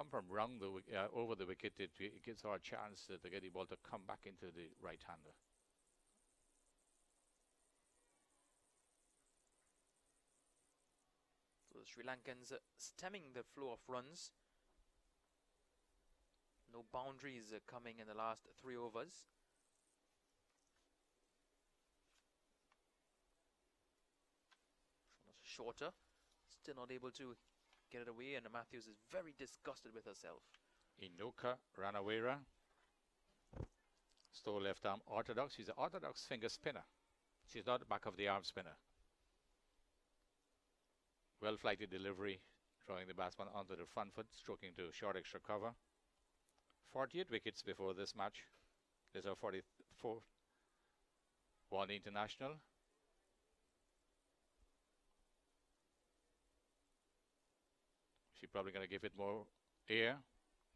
come from round the over the wicket, it gives her a chance to get the ball to come back into the right-hander. So the Sri Lankans stemming the flow of runs. No boundaries coming in the last 3 overs. Shorter, still not able to get it away, and Matthews is very disgusted with herself. Inoka Ranawera. Stow left arm orthodox. She's an orthodox finger spinner. She's not a back of the arm spinner. Well flighted delivery, drawing the batsman onto the front foot, stroking to short extra cover. 48 wickets before this match. There's our 44th one international. She's probably going to give it more air,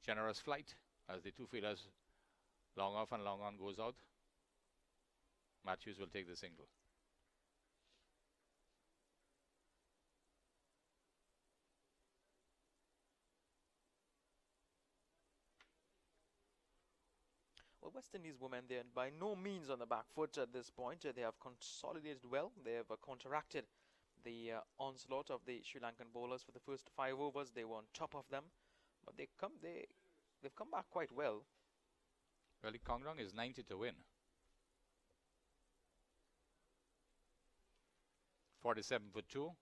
generous flight as the two fielders long off and long on goes out. Matthews will take the single. Well, West Indies women, they're by no means on the back foot at this point. They have consolidated well. They have counteracted the onslaught of the Sri Lankan bowlers for the first 5 overs. They were on top of them, but they've come back quite well. Well, the countdown is 90 to win. 47 for 2.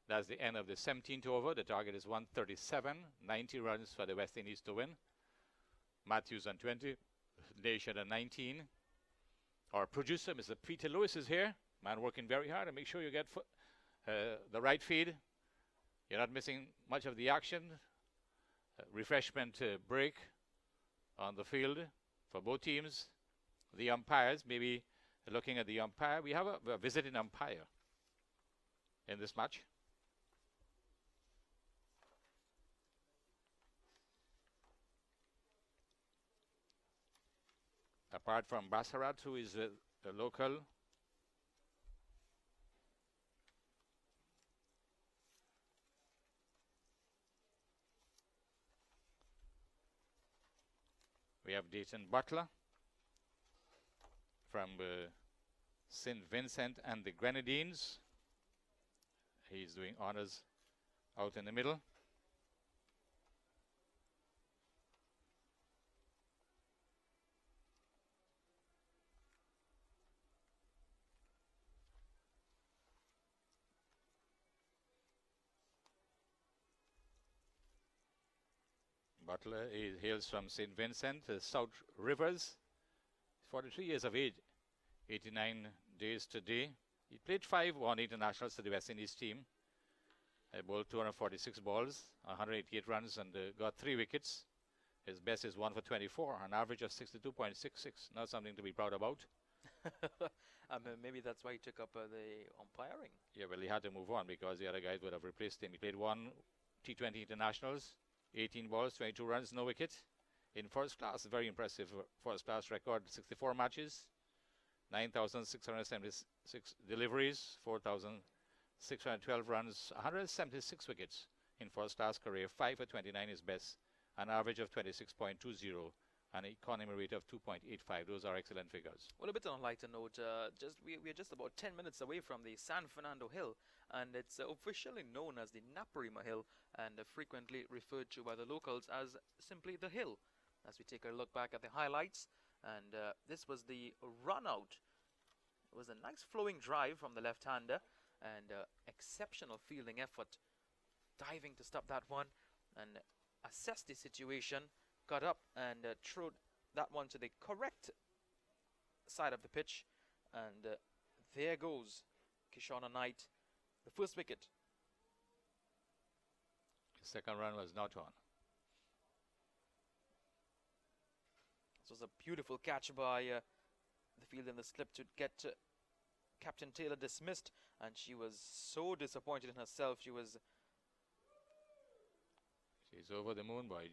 That's the end of the 17th over. The target is 137. 90 runs for the West Indies to win. Matthews on 20. Nation on 19. Our producer, Mr. Peter Lewis, is here. Man working very hard to make sure you get the right feed. You're not missing much of the action. Refreshment break on the field for both teams. The umpires, maybe looking at the umpire. We have a visiting umpire in this match. Apart from Basarat, who is a local. We have Dayton Butler from St. Vincent and the Grenadines. He's doing honors out in the middle. Butler hails from St. Vincent, South Rivers. 43 years of age, 89 days today. He played 5 one internationals to the West Indies team. He bowled 246 balls, 188 runs, and got 3 wickets. His best is 1 for 24, an average of 62.66. Not something to be proud about. Maybe that's why he took up the umpiring. Yeah, well, he had to move on because the other guys would have replaced him. He played 1 T20 internationals, 18 balls, 22 runs, no wicket. In first class, very impressive first class record, 64 matches, 9,676 deliveries, 4,612 runs, 176 wickets in first class career, 5 for 29 is best, an average of 26.20, an economy rate of 2.85. Those are excellent figures. Well, a bit on a lighter note, we are just about 10 minutes away from the San Fernando Hill, and it's officially known as the Naparima Hill, and frequently referred to by the locals as simply the Hill. As we take a look back at the highlights, and this was the run out. It was a nice flowing drive from the left-hander, and exceptional fielding effort, diving to stop that one and assess the situation, got up and threw that one to the correct side of the pitch, and there goes Kishona Knight, the first wicket. The second run was not on. This was a beautiful catch by the field in the slip to get Captain Taylor dismissed, and she was so disappointed in herself. She's over the moon, boy.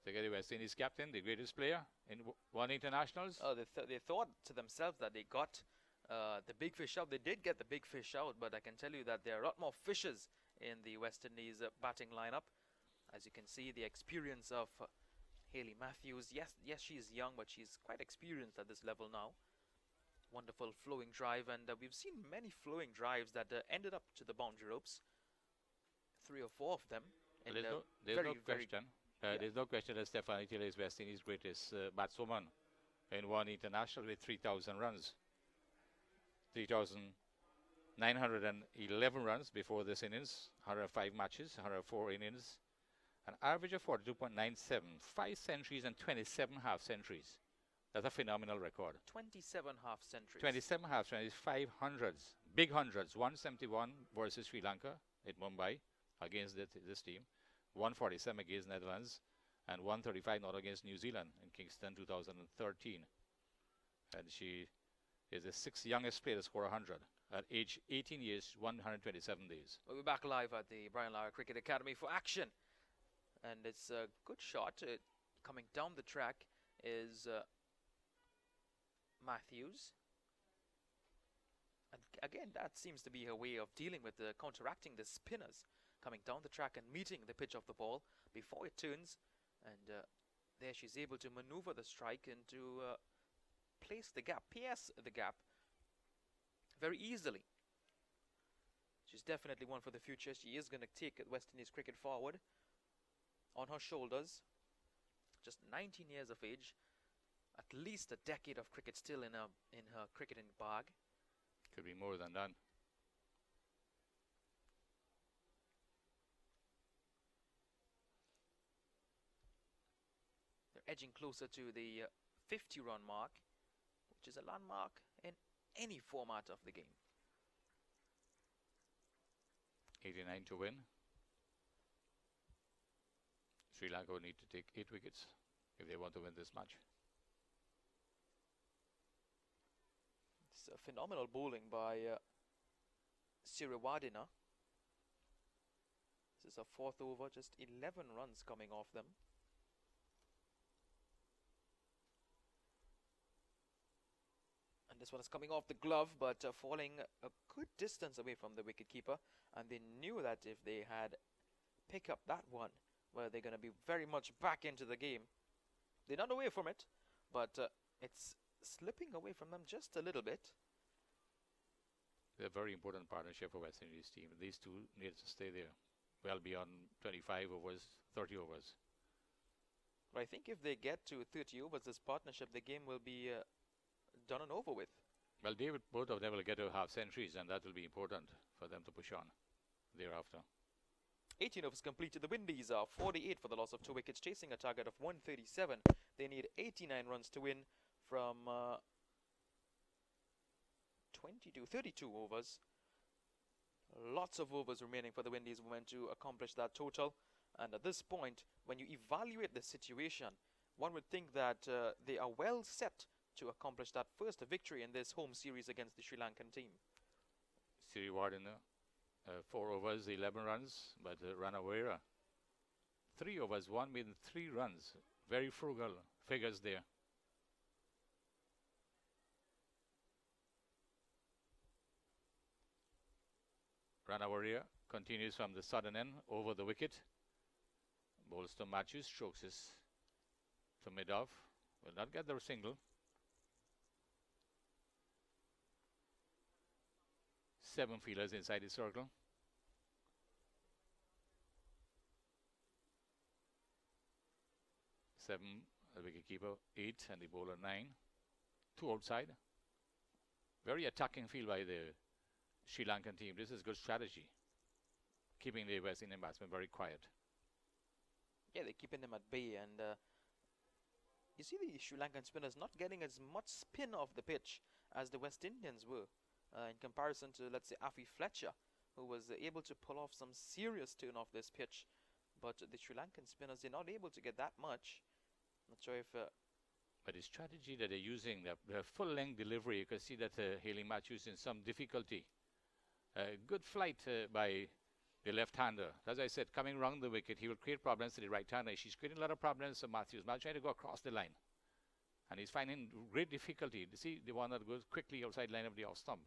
To get the West Indies captain, the greatest player in one internationals. Oh, they thought to themselves that they got the big fish out. They did get the big fish out, but I can tell you that there are a lot more fishes in the West Indies batting lineup. As you can see, the experience of Hayley Matthews. Yes, she is young, but she's quite experienced at this level now. Wonderful flowing drive, and we've seen many flowing drives that ended up to the boundary ropes. 3 or 4 of them. And there's no question. There's no question that Stephanie Taylor is West Indies' greatest batswoman in one international with 3,000 runs. 3,911 runs before this innings, 105 matches, 104 innings, an average of 42.97, 5 centuries and 27 half centuries. That's a phenomenal record. 27 half centuries. 27 half centuries, 5 hundreds, big hundreds. 171 versus Sri Lanka at Mumbai against this team, 147 against Netherlands, and 135 not against New Zealand in Kingston 2013. And she is the 6th youngest player to score 100 at age 18 years, 127 days. We'll be back live at the Brian Lara Cricket Academy for action. And it's a good shot. Coming down the track is Matthews. And again, that seems to be her way of dealing with counteracting the spinners. Coming down the track and meeting the pitch of the ball before it turns. And there she's able to maneuver the strike and to place the gap, pierce the gap very easily. She's definitely one for the future. She is going to take West Indies cricket forward on her shoulders. Just 19 years of age. At least a decade of cricket still in her cricketing bag. Could be more than that. They're edging closer to the 50-run mark, which is a landmark in any format of the game. 89 to win. Sri Lanka will need to take 8 wickets if they want to win this match. It's a phenomenal bowling by Siriwardena. This is a 4th over, just 11 runs coming off them. And this one is coming off the glove, but falling a good distance away from the wicketkeeper. And they knew that if they had picked up that one, well, they're going to be very much back into the game. They're not away from it, but it's slipping away from them just a little bit. They're a very important partnership for West Indies team. These two need to stay there well beyond 25 overs, 30 overs. But I think if they get to 30 overs, this partnership, the game will be done and over with. Well, both of them will get to half centuries, and that will be important for them to push on thereafter. 18 overs completed. The Windies are 48 for the loss of 2 wickets, chasing a target of 137. They need 89 runs to win from 32 overs. Lots of overs remaining for the Windies women to accomplish that total. And at this point, when you evaluate the situation, one would think that they are well set to accomplish that first victory in this home series against the Sri Lankan team. Siriwardena, 4 overs, 11 runs, but Ranawera, 3 overs, 1 made 3 runs. Very frugal figures there. Ranawera continues from the southern end over the wicket. Bowls to Matthews, strokes this to mid-off. Will not get the single. 7 fielders inside the circle. 7, the wicketkeeper, 8, and the bowler 9. 2 outside. Very attacking field by the Sri Lankan team. This is good strategy. Keeping the West Indian batsmen very quiet. Yeah, they're keeping them at bay, and you see the Sri Lankan spinners not getting as much spin off the pitch as the West Indians were, in comparison to, let's say, Afi Fletcher, who was able to pull off some serious turn off this pitch. But the Sri Lankan spinners, they're not able to get that much. Not sure if... but the strategy that they're using, the full-length delivery, you can see that Hayley Matthews in some difficulty. Good flight by the left-hander. As I said, coming round the wicket, he will create problems to the right-hander. She's creating a lot of problems to Matthews. Matthews trying to go across the line. And he's finding great difficulty. You see the one that goes quickly outside line of the off-stump.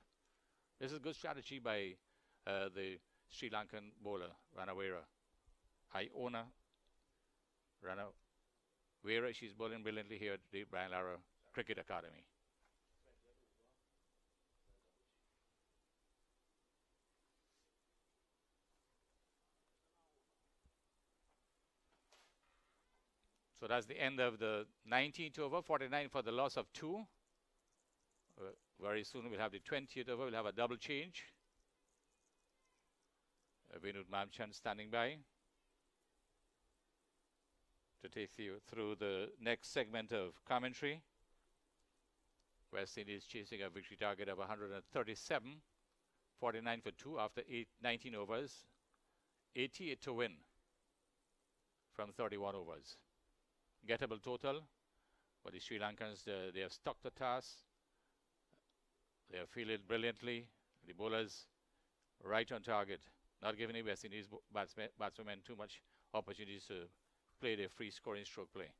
This is good strategy by the Sri Lankan bowler, Ranawera. Iona Rana Vera, she's bowling brilliantly here at the Brian Lara Cricket Academy. So that's the end of the 19th over, 49 for the loss of 2. Very soon we'll have the 20th over, we'll have a double change. Vinod Mamchan standing by to take you through the next segment of commentary. West Indies chasing a victory target of 137, 49 for 2 after 19 overs, 88 to win from 31 overs. Gettable total for the Sri Lankans. They have stuck the task. They have fielded brilliantly. The bowlers right on target, not giving the West Indies batsmen too much opportunities to play their free scoring stroke play.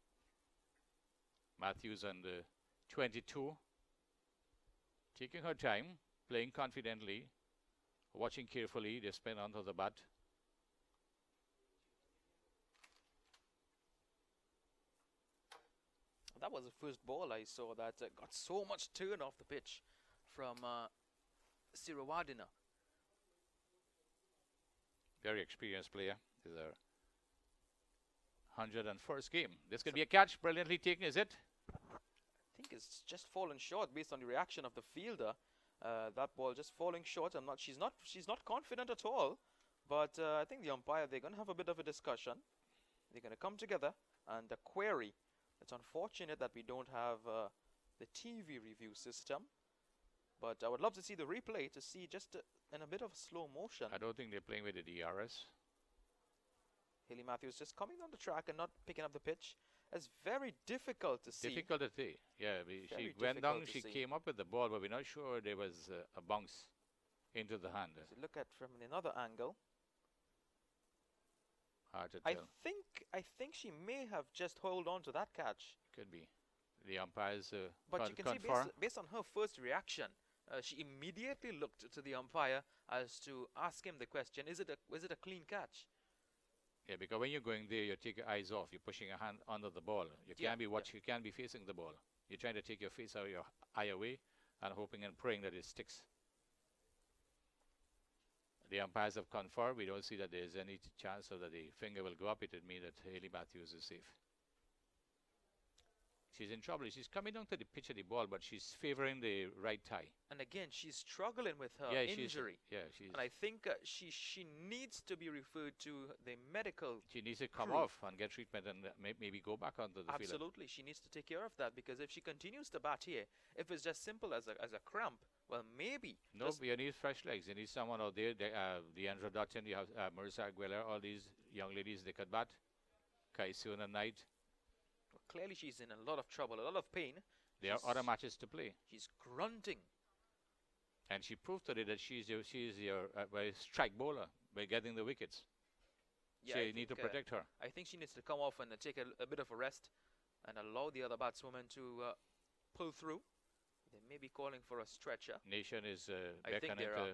Matthews on the 22, taking her time, playing confidently, watching carefully. They spin onto the bat. That was the first ball I saw that got so much turn off the pitch from Siriwardena. Very experienced player. This is our 101st game. This could be a catch. Brilliantly taken, is it? I think it's just fallen short based on the reaction of the fielder. That ball just falling short. She's not confident at all. But I think the umpire, they're going to have a bit of a discussion. They're going to come together and query. It's unfortunate that we don't have the TV review system, but I would love to see the replay to see just in a bit of slow motion. I don't think they're playing with the DRS. Hayley Matthews just coming on the track and not picking up the pitch. It's very difficult to see. Difficult to see. Yeah, she went down, she came up with the ball, but we're not sure there was a bounce into the hand. So look at from another angle. Hard to tell. I think she may have just held on to that catch. Could be. The umpires but you can see based on her first reaction, she immediately looked to the umpire as to ask him the question: is it a clean catch? Yeah, because when you're going there, you take your eyes off. You're pushing your hand under the ball. You can't be watching. You can't be facing the ball. You're trying to take your face out of your eye away and hoping and praying that it sticks. The umpires have confirmed. We don't see that there's any chance of that the finger will go up. It would mean that Hayley Matthews is safe. She's in trouble. She's coming down to the pitch of the ball, but she's favoring the right thigh. And again, she's struggling with her injury. And I think she needs to be referred to the medical. She needs to come off and get treatment and maybe go back onto the field. Absolutely, she needs to take care of that, because if she continues to bat here, if it's just simple as a cramp, well, maybe. No, you need fresh legs. You need someone out there. Deandra Dutton, you have Marissa Aguilera, all these young ladies, they could bat. Kaisiona Knight. Well, clearly she's in a lot of trouble, a lot of pain. There are other matches to play. She's grunting. And she proved today that she's your strike bowler by getting the wickets. Yeah, so you need to protect her. I think she needs to come off and take a bit of a rest and allow the other batswoman to pull through. They may be calling for a stretcher. Nation is beckoning to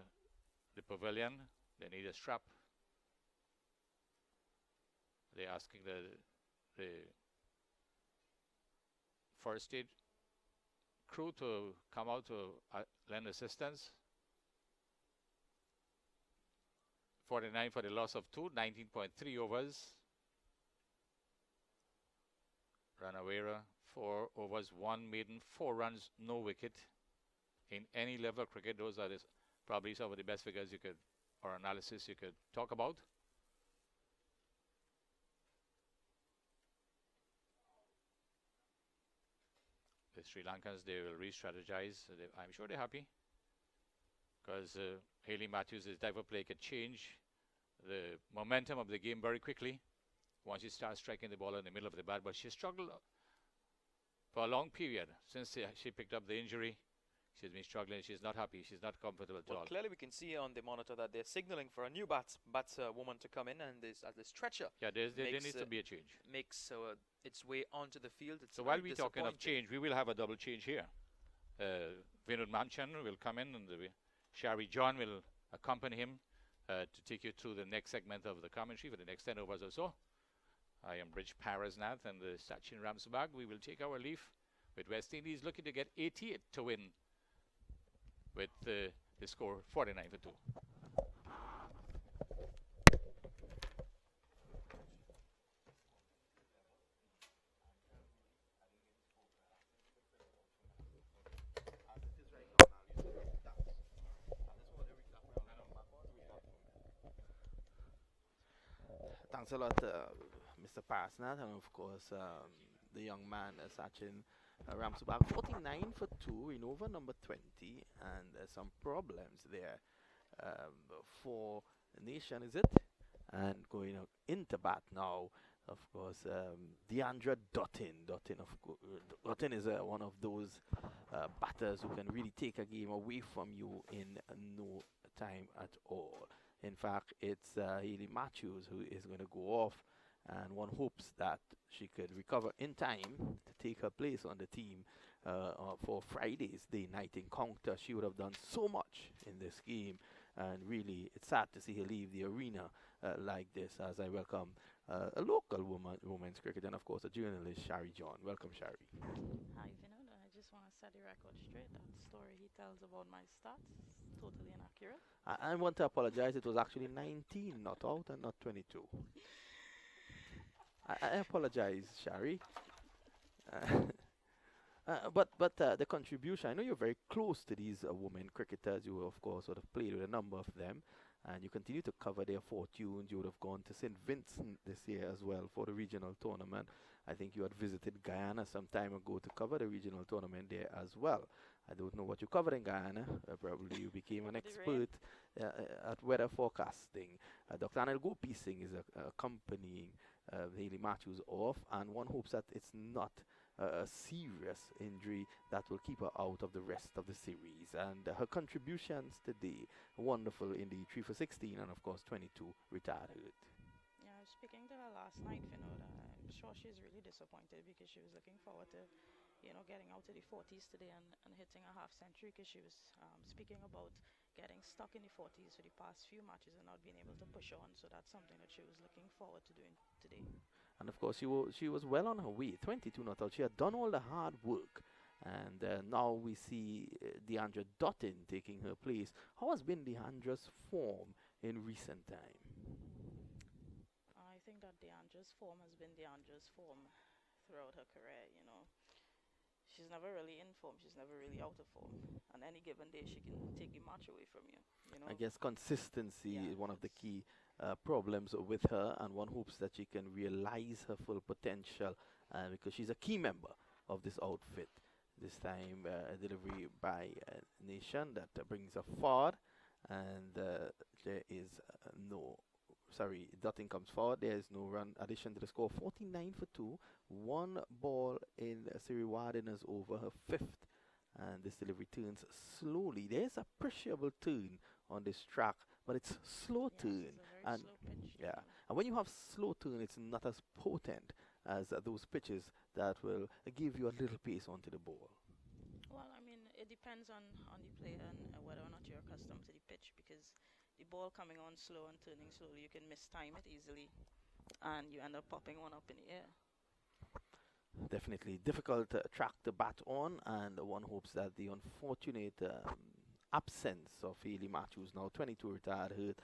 the pavilion. They need a strap. They're asking the first aid crew to come out to lend assistance. 49 for the loss of 2, 19.3 overs. Ranawera, 4 overs, 1 maiden, 4 runs, no wicket. In any level of cricket, those are probably some of the best figures you could, or analysis you could talk about. The Sri Lankans, they will re-strategize. I'm sure they're happy, because Hayley Matthews' type of play could change the momentum of the game very quickly once she starts striking the ball in the middle of the bat. But she struggled for a long period since she picked up the injury. She's been struggling. She's not happy. She's not comfortable at all. Clearly we can see on the monitor that they're signaling for a new batswoman to come in, and as the stretcher. Yeah, there needs to be a change. Makes its way onto the field. It's so while we're talking of change, we will have a double change here. Vinod Mamchan will come in, and Shari John will accompany him to take you through the next segment of the commentary for the next 10 overs or so. I am Bridge Parasnath and the Sachin Ramsbag. We will take our leave with West Indies looking to get 88 to win with the score 49 for 2. Thanks a lot, Mr. Parsnett, and of course, the young man, Sachin Ramsubak, 49 for 2 in over number 20, and there's some problems there um, for the nation, is it? And going into bat now, of course, Deandra Dutton. Dutton is one of those batters who can really take a game away from you in no time at all. In fact, it's Haley Matthews who is going to go off, and one hopes that she could recover in time to take her place on the team for Friday's day-night encounter. She would have done so much in this game, and really, it's sad to see her leave the arena like this. As I welcome a local women's cricket, and of course, a journalist, Shari John. Welcome, Shari. Hi, Vinod. I just want to set the record straight. That story he tells about my stats is totally inaccurate. I want to apologize. It was actually 19 not out and not 22. I apologize, Shari. But the contribution, I know you're very close to these women cricketers. You, of course, would have played with a number of them, and you continue to cover their fortunes. You would have gone to St. Vincent this year as well for the regional tournament. I think you had visited Guyana some time ago to cover the regional tournament there as well. I don't know what you covered in Guyana. Probably you became an expert at weather forecasting. Dr. Anil Gopi Singh is accompanying Haley Matthews off, and one hopes that it's not a serious injury that will keep her out of the rest of the series. And her contributions today, wonderful indeed. 3 for 16, and of course 22 retired hurt. Yeah, I was speaking to her last night, Vinod. I'm sure she's really disappointed because she was looking forward to, getting out to the 40s today and hitting a half century, because she was speaking about getting stuck in the 40s for the past few matches and not being able to push on. So that's something that she was looking forward to doing today. And of course, she was well on her way. 22 not out. She had done all the hard work. And now we see Deandra Dutton taking her place. How has been Deandra's form in recent time? I think that Deandra's form has been Deandra's form throughout her career. She's never really in form. She's never really out of form. On any given day, she can take the match away from you. I guess consistency Yeah, is one of the key problems with her, and one hopes that she can realize her full potential because she's a key member of this outfit. This time, delivery by Nation that brings her forward, and there is no. Sorry, Dutton comes forward. There is no run addition to the score. 49 for 2. One ball in Siri Wardiner's over, her fifth. And this delivery turns slowly. There's a appreciable turn on this track, but it's slow Yes, turn. it's a very And slow pitch. yeah, and when you have slow turn, it's not as potent as those pitches that will give you a little pace onto the ball. Well, I mean, it depends on the player and whether or not you're accustomed to the pitch, because the ball coming on slow and turning slowly, you can mistime it easily, and you end up popping one up in the air. Definitely difficult track to bat on, and one hopes that the unfortunate absence of Haley Matthews, now 22 retired hurt,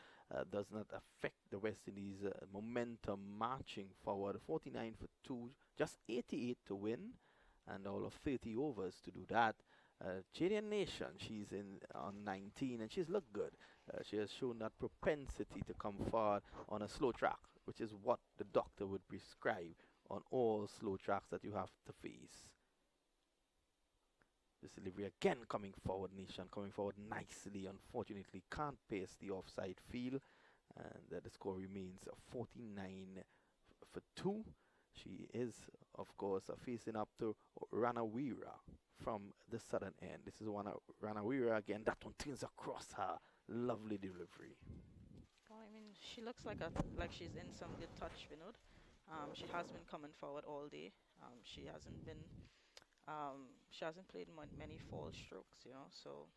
does not affect the West Indies momentum marching forward. 49 for 2, just 88 to win, and all of 30 overs to do that. Chilean Nation, she's in on 19, and she's looked good. She has shown that propensity to come forward on a slow track, which is what the doctor would prescribe on all slow tracks that you have to face. This delivery again coming forward, Nation coming forward nicely. Unfortunately, can't pace the offside field, and the score remains 49 for 2. She is, of course, facing up to Ranawira from the southern end. This is one Ranawira again. That one turns across her. Lovely delivery. Well, I mean, she looks like she's in some good touch, Vinod. She has been coming forward all day. She hasn't played many fall strokes, So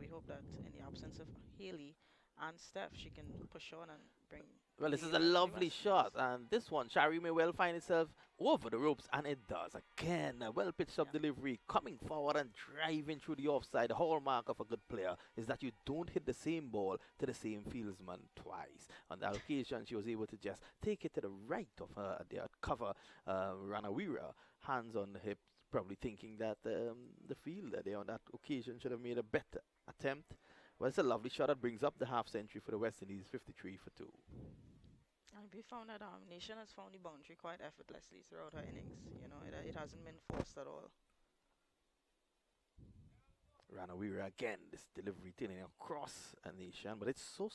we hope that in the absence of Haley and Steph, she can push on and bring Well, this is lead a for the lovely West shot, Indies. and this one, Shari may well find itself over the ropes, and it does. Again, a well pitched up Yeah. delivery, coming forward and driving through the offside. The hallmark of a good player is that you don't hit the same ball to the same fieldsman twice. On that occasion, she was able to just take it to the right of her, the cover, Ranawira, hands on the hips, probably thinking that the fielder there on that occasion should have made a better attempt. Well, it's a lovely shot that brings up the half century for the West Indies, 53 for 2. And we found that Nation has found the boundary quite effortlessly throughout her innings. It hasn't been forced at all. Ranawira again, this delivery turning across a Nation, but it's so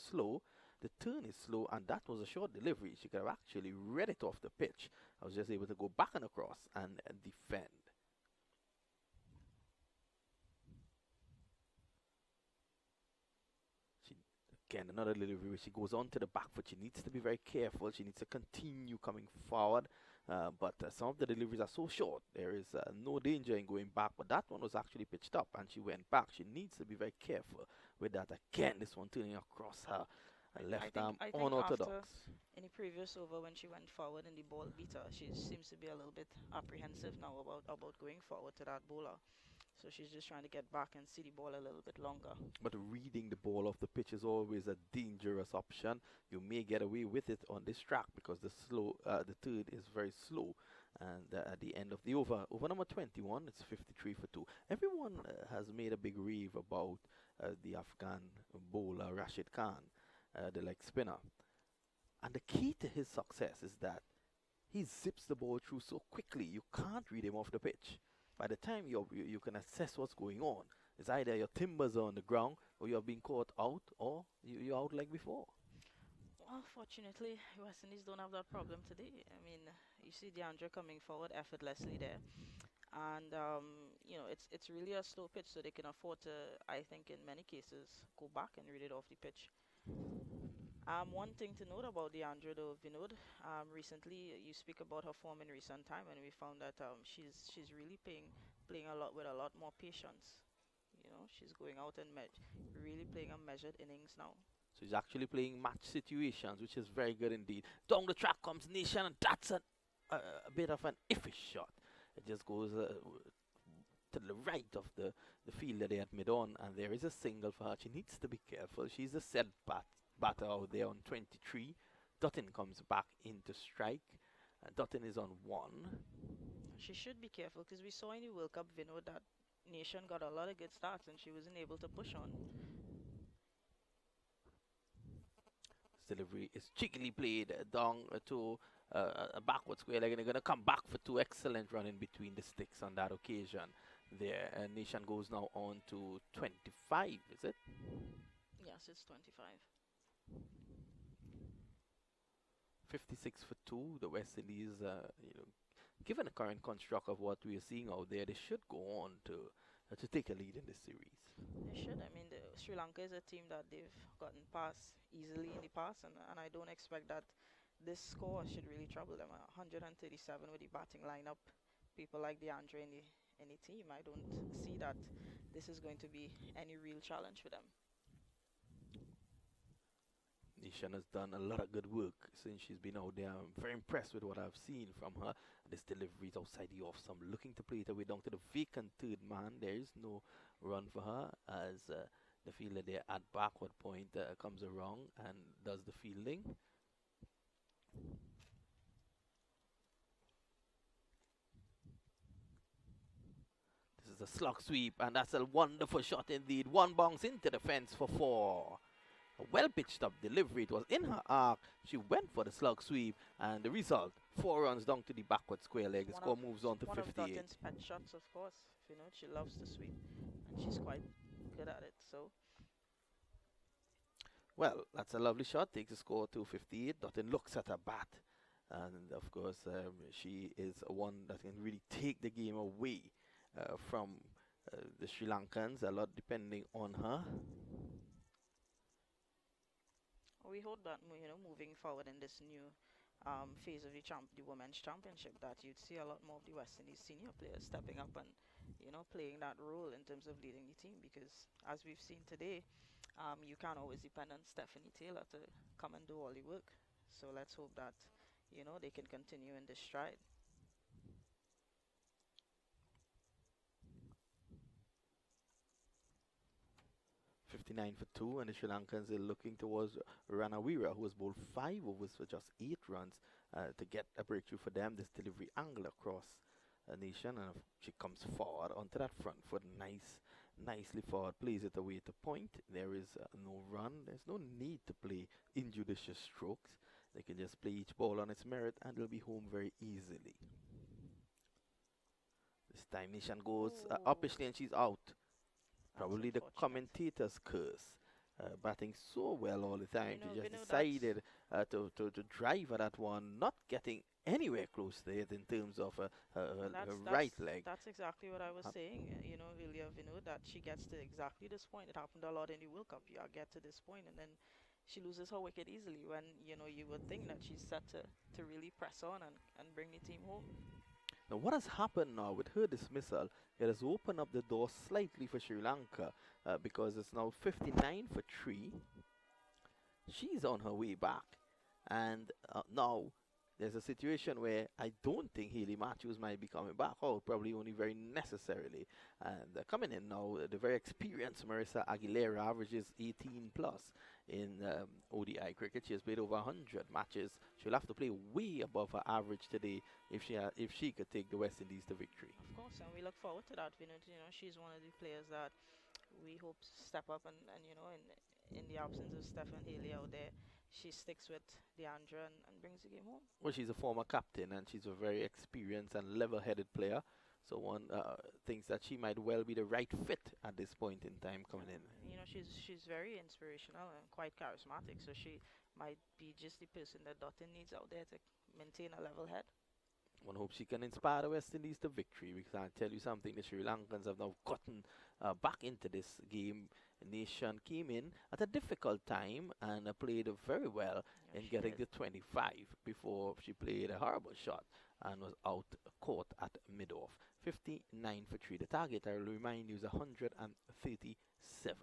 slow. The turn is slow, and that was a short delivery. She could have actually read it off the pitch. I was just able to go back and across and defend. She again another delivery where she goes on to the back foot. She needs to be very careful. She needs to continue coming forward. But some of the deliveries are so short. There is no danger in going back. But that one was actually pitched up, and she went back. She needs to be very careful with that. Again, this one turning across her left arm I think unorthodox. after in the previous over when she went forward in the ball beater, she seems to be a little bit apprehensive now about going forward to that bowler. So she's just trying to get back and see the ball a little bit longer. But reading the ball off the pitch is always a dangerous option. You may get away with it on this track because the third is very slow. And at the end of the over number 21, it's 53 for 2. Everyone has made a big rave about the Afghan bowler Rashid Khan, the leg spinner. And the key to his success is that he zips the ball through so quickly, you can't read him off the pitch. By the time you can assess what's going on, it's either your timbers are on the ground, or you're being caught out, or you're out like before. Well, fortunately, West Indies don't have that problem today. I mean, you see DeAndre coming forward effortlessly there, and it's really a slow pitch, so they can afford to, I think, in many cases, go back and read it off the pitch. One thing to note about DeAndre though, Vinod, recently you speak about her form in recent time, and we found that she's really playing a lot with a lot more patience. She's going out and really playing a measured innings now. So he's actually playing match situations, which is very good indeed. Down the track comes Nation, and that's a bit of an iffy shot. It just goes to the right of the fielder there at mid-on, and there is a single for her. She needs to be careful. She's a set batter out there on 23. Dutton comes back into strike. Dutton is on 1. She should be careful because we saw in the World Cup, Vinod, that Nation got a lot of good starts and she wasn't able to push on. This delivery is cheekily played down to a backward square leg, and they're going to come back for 2. Excellent run in between the sticks on that occasion. There, Nation goes now on to 25, is it? Yes, it's 25. 56 for 2. The West Indies, given the current construct of what we are seeing out there, they should go on to take a lead in this series. They should. I mean, Sri Lanka is a team that they've gotten past easily in the past, and I don't expect that this score should really trouble them. 137 with the batting lineup, people like DeAndre in the team. I don't see that this is going to be any real challenge for them. Nation has done a lot of good work since she's been out there. I'm very impressed with what I've seen from her. This delivery is outside the off, some looking to play it away down to the vacant third man. There is no run for her as the fielder there at backward point comes around and does the fielding. This is a slug sweep, and that's a wonderful shot indeed. One bounce into the fence for 4. A well pitched up delivery. It was in her arc. She went for the slug sweep, and the result 4 runs down to the backward square leg. The score moves on to 58. One of Dutton's pet shots, of course. She loves to sweep, and she's quite good at it. So, well, that's a lovely shot. Takes the score to 58. Dutton looks at her bat, and of course, she is one that can really take the game away from the Sri Lankans. A lot depending on her. we hope that moving forward in this new phase of the women's championship, that you'd see a lot more of the West Indies senior players stepping up and playing that role in terms of leading the team. Because as we've seen today, You can't always depend on Stephanie Taylor to come and do all the work. So let's hope that, they can continue in this stride. 59 for 2, and the Sri Lankans are looking towards Ranawira, who has bowled 5 overs for just 8 runs to get a breakthrough for them. This delivery angle across a nation, and she comes forward onto that front foot, nicely forward, plays it away to point. There is no run. There's no need to play injudicious strokes. They can just play each ball on its merit, and they'll be home very easily. This time, Nishan goes uppishly, and she's out. Probably the commentator's curse. Batting so well all the time. She just decided to drive at that one, not getting anywhere close to it in terms of her right leg. That's exactly what I was saying, earlier, that she gets to exactly this point. It happened a lot in the World Cup. You get to this point and then she loses her wicket easily when, you would think that she's set to really press on and bring the team home. Now, what has happened now with her dismissal, it has opened up the door slightly for Sri Lanka because it's now 59 for 3. She's on her way back. And now there's a situation where I don't think Hayley Matthews might be coming back, or probably only very necessarily. And coming in now, the very experienced Marissa Aguilera averages 18 plus in ODI cricket. She has played over 100 matches. She'll have to play way above her average today if she could take the West Indies to victory. Of course, and we look forward to that, Vinod. She's one of the players that we hope step up and in the absence of Stephen Haley out there, she sticks with Deandra and brings the game home. Well, she's a former captain and she's a very experienced and level-headed player. So one thinks that she might well be the right fit at this point in time coming in. She's very inspirational and quite charismatic. So she might be just the person that Dottin needs out there to maintain a level head. One hopes she can inspire the West Indies to victory, because I tell you something, the Sri Lankans have now gotten back into this game. Nation came in at a difficult time and played very well in getting to 25 before she played a horrible shot and was out caught at mid-off. 59 for 3. The target, I will remind you, is 137.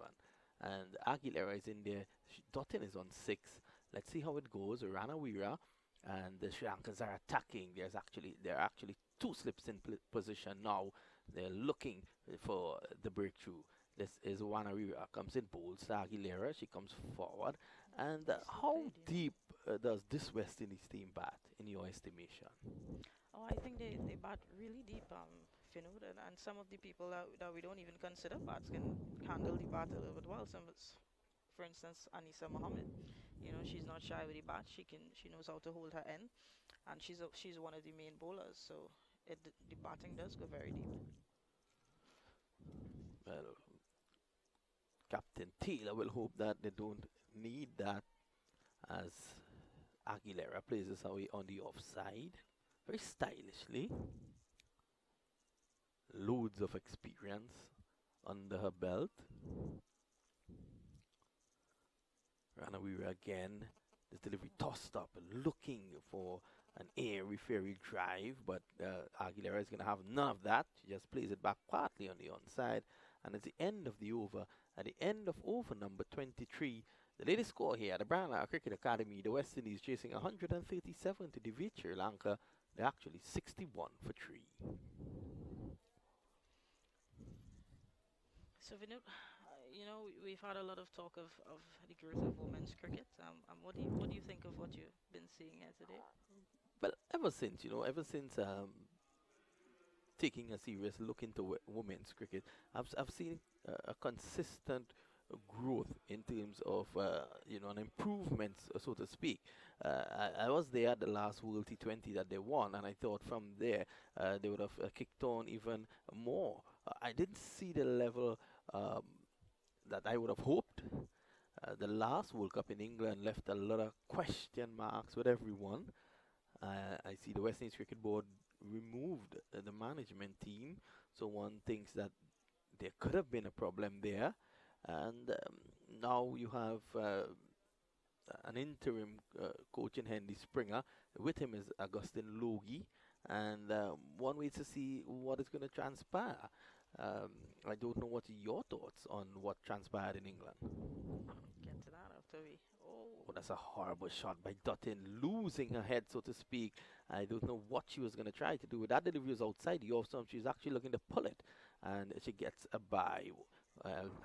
And Aguilera is in there. Dottin is on 6. Let's see how it goes. Ranawira and the Sri Lankans are attacking. There are actually 2 slips in position now. They're looking for the breakthrough. This is Wanarira comes in bold. Aguilera, she comes forward. And how deep does this West Indies team bat in your estimation? Oh, I think they bat really deep, Finod, and some of the people that we don't even consider bats can handle the bat a little bit well. For instance, Anisa Mohammed. She's not shy with the bat. She knows how to hold her end, and she's one of the main bowlers. So the batting does go very deep. Well, Captain Taylor will hope that they don't need that, as Aguilera plays this away on the offside, very stylishly. Loads of experience under her belt. Ranawira again. This delivery tossed up, looking for an airy fairy drive, but Aguilera is going to have none of that. She just plays it back partly on the onside, and it's the end of the over. At the end of over number 23, the latest score here at the Brown Cricket Academy, the West Indies chasing 137 to defeat Sri Lanka. They're actually 61 for 3. So, Vinod, we've had a lot of talk of the growth of women's cricket. What do you think of what you've been seeing here today? Well, ever since taking a serious look into women's cricket, I've seen a consistent growth in terms of an improvement, so to speak. I was there at the last World T20 that they won, and I thought from there they would have kicked on even more. I didn't see the level that I would have hoped. The last World Cup in England left a lot of question marks with everyone. I see the West Indies Cricket Board removed the management team, so one thinks that there could have been a problem there. And now you have an interim coach in Henry Springer. With him is Augustin Logie, and one waits to see what is going to transpire. I don't know what are your thoughts on what transpired in England. Get to that after we. Oh, Oh, that's a horrible shot by Dutton, losing her head, so to speak. I don't know what she was going to try to do. That delivery was outside the off stump. She's actually looking to pull it, and she gets a bye.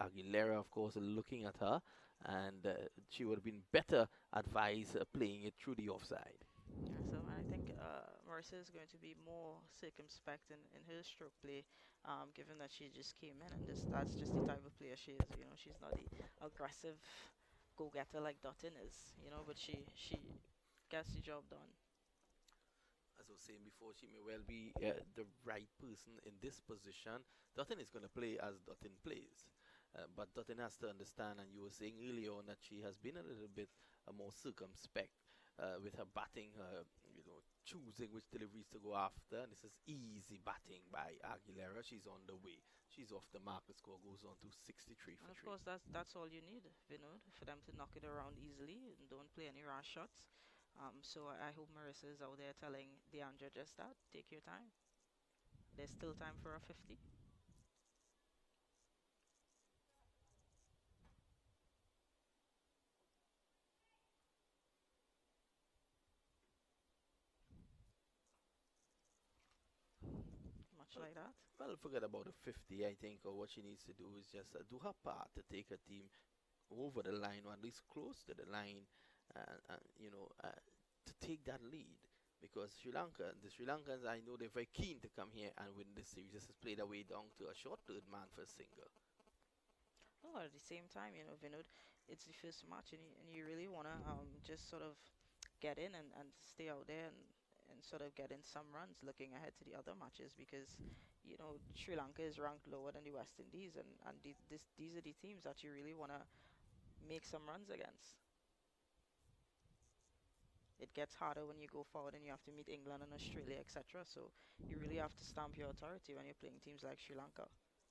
Aguilera, of course, looking at her, and she would have been better advised playing it through the offside. yeah. So I think Marissa is going to be more circumspect in her stroke play, given that she just came in and that's just the type of player she is. You know, she's not the aggressive go-getter like Dutton is. You know, but she gets the job done. As I was saying before, she may well be the right person in this position. Dutton is going to play as Dutton plays. But Dutton has to understand, and you were saying earlier on that she has been a little bit more circumspect with her batting, choosing which deliveries to go after. And this is easy batting by Aguilera. She's on the way. She's off the mark. The score goes on to 63 And for of 3. course, that's all you need, Vinod, for them to knock it around easily and don't play any rash shots. So I hope Marissa is out there telling Deandra just that. Take your time. There's still time for a 50. Much Well, like that. well, forget about the 50. I think what she needs to do is just do her part to take her team over the line, or at least close to the line, to take that lead. Because the Sri Lankans, I know they're very keen to come here and win this series. This has played their way down to a short third man for a single. Oh, at the same time, Vinod, it's the first match, and you really want to just sort of get in and stay out there and sort of get in some runs looking ahead to the other matches because, Sri Lanka is ranked lower than the West Indies, and these are the teams that you really want to make some runs against. It gets harder when you go forward and you have to meet England and Australia, etc. So you really have to stamp your authority when you're playing teams like Sri Lanka.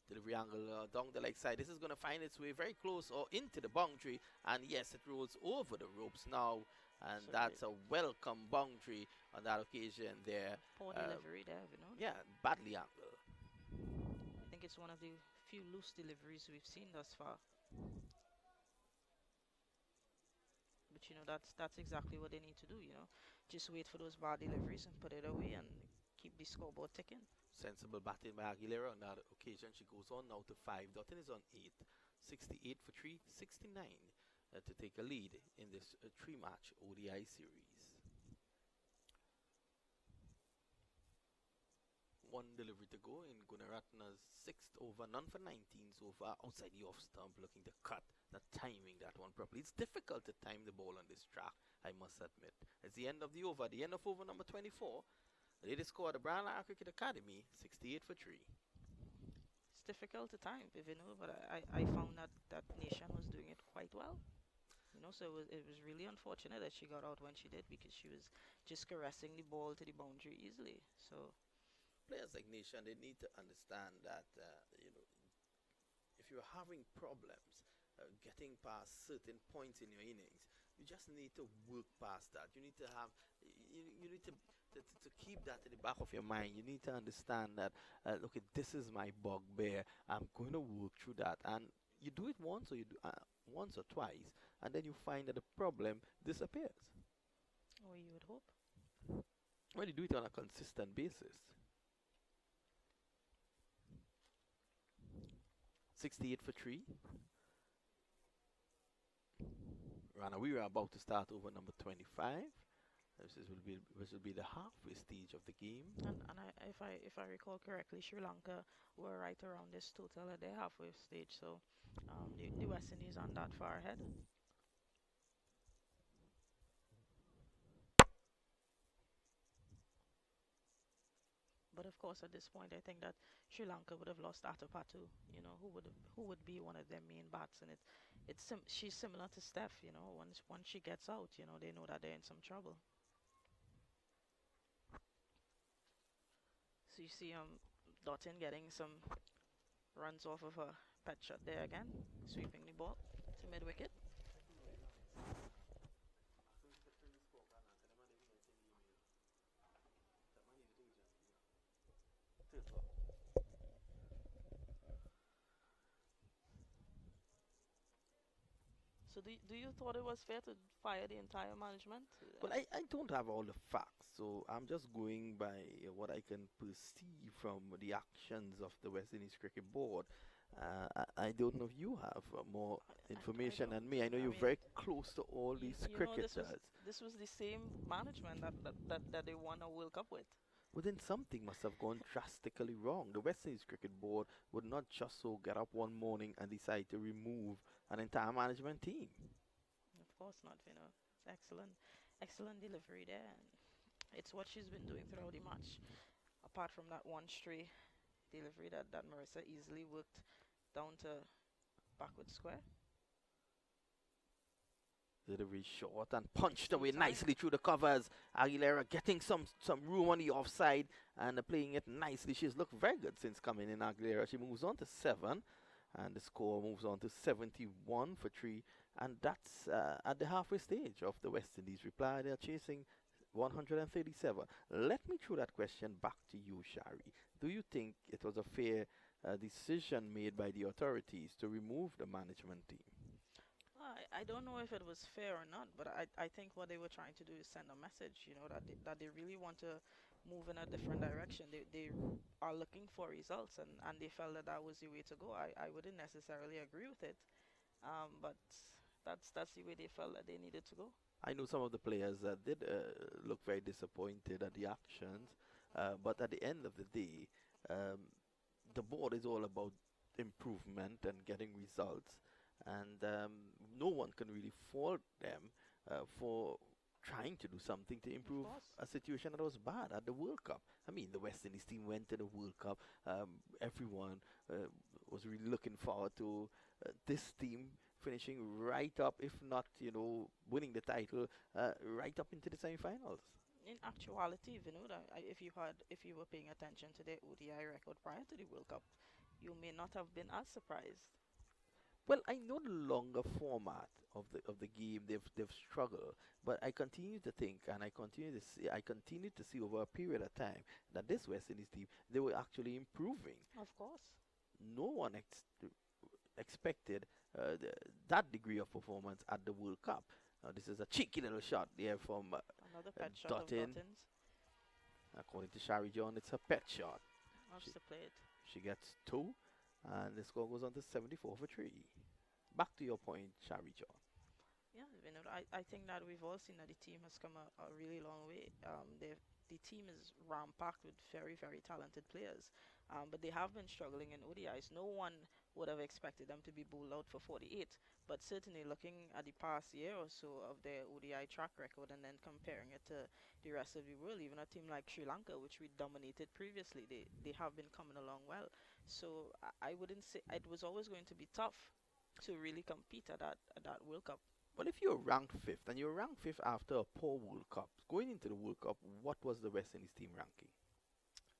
Delivery angle down the leg side. This is going to find its way very close or into the boundary. And yes, it rolls over the ropes now. And So that's a welcome boundary on that occasion there. poor delivery there, Yeah, badly angled. I think it's one of the few loose deliveries we've seen thus far. But that's exactly what they need to do. Just wait for those bad deliveries and put it away and keep the scoreboard ticking. Sensible batting by Aguilera on that occasion. She goes on now to 5. Dutton is on 8. 68 for 3, 69 to take a lead in this 3-match ODI series. One delivery to go in Gunaratna's 6th over, none for 19 so far, outside the off stump, looking to cut, not timing that one properly. It's difficult to time the ball on this track, I must admit. It's the end of the over, the end of over number 24. The latest score at the Brown Lion Cricket Academy, 68 for 3. It's difficult to time, but I found that Nation was doing it quite well. So it was really unfortunate that she got out when she did because she was just caressing the ball to the boundary easily. So Players like Nation, they need to understand that, if you're having problems getting past certain points in your innings, you just need to work past that. You need to have, you need to keep that in the back of your mind. You need to understand that, okay, this is my bugbear. I'm going to work through that. And you do it once or once or twice, and then you find that the problem disappears. or you would hope. When you do it on a consistent basis. 68 for 3. Rana, we are about to start over number 25. This will be the halfway stage of the game. And if I recall correctly, Sri Lanka were right around this total at their halfway stage. So the West Indies aren't that far ahead. But of course, at this point, I think that Sri Lanka would have lost Atapatu. Who would be one of their main bats, and she's similar to Steph. Once she gets out, they know that they're in some trouble. So you see, Dottin getting some runs off of a pet shot there again, sweeping the ball to mid wicket. So do you thought it was fair to fire the entire management? Well, I don't have all the facts, so I'm just going by what I can perceive from the actions of the West Indies Cricket Board. I don't know if you have more I information don't. than me. I know I you're mean, very close to all these you know, cricketers. this was the same management that they won a World Cup with. Well, then something must have gone drastically wrong. The West Indies Cricket Board would not just so get up one morning and decide to remove an entire management team. Of course not, you know. It's excellent, excellent delivery there. And it's what she's been doing throughout the match. Apart from that one stray delivery that Marissa easily worked down to backward square. Delivery short and punched Full away time. nicely through the covers. Aguilera getting some room on the offside and playing it nicely. She's looked very good since coming in. Aguilera. She moves on to 7, and the score moves on to 71 for 3. And that's at the halfway stage of the West Indies reply. They're chasing 137. Let me throw that question back to you, Shari. Do you think it was a fair decision made by the authorities to remove the management team? I don't know if it was fair or not, but I think what they were trying to do is send a message, you know, that they really want to move in a different direction. They are looking for results, and they felt that that was the way to go. I wouldn't necessarily agree with it, but that's the way they felt that they needed to go. I know some of the players did look very disappointed at the actions, but at the end of the day, um, the board is all about improvement and getting results, and no one can really fault them for trying to do something to Of improve course. a situation that was bad at the World Cup. I mean, the West Indies team went to the World Cup. Everyone was really looking forward to this team finishing right up, if not, winning the title, right up into the semi-finals. In actuality, Vinod, if you were paying attention to the ODI record prior to the World Cup, you may not have been as surprised. Well, I know the longer format of the game they've struggled, but I continue to think and I continue to see over a period of time that this West Indies team, they were actually improving. Of course. No one expected that degree of performance at the World Cup. This is a cheeky little shot there from Another pet shot of Dottin. Dottin's. According to Shari John, it's a pet shot. Loves She- to play it. She gets 2, and the score goes on to 74 for 3. Back to your point, Shari John. Yeah, Vinod, I think that we've all seen that the team has come a really long way. The team is ram-packed with very, very talented players, but they have been struggling in ODIs. No one would have expected them to be bowled out for 48, but certainly looking at the past year or so of their ODI track record and then comparing it to the rest of the world, even a team like Sri Lanka, which we dominated previously, they have been coming along well. So I wouldn't say it was always going to be tough to really compete at that World Cup. Well, if you're ranked 5th, and you're ranked 5th after a poor World Cup, going into the World Cup, what was the West Indies team ranking?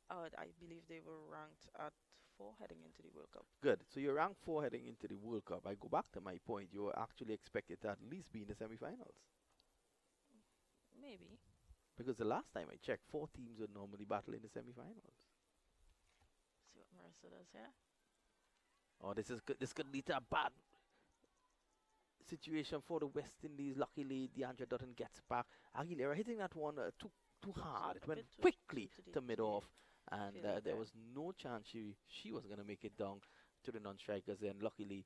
I believe they were ranked at 4 heading into the World Cup. Good. So you're ranked 4 heading into the World Cup. I go back to my point. You were actually expected to at least be in the semi-finals. Maybe. Because the last time I checked, 4 teams would normally battle in the semi-finals. See what Marissa does here. Oh, this is good. This could lead to a bad situation for the West Indies. Luckily, DeAndre Dutton gets back. Aguilera hitting that one too hard. It a went bit too- quickly to the- to to mid-off, the and field there there. was no chance she was going to make it down to the non-strikers. And luckily,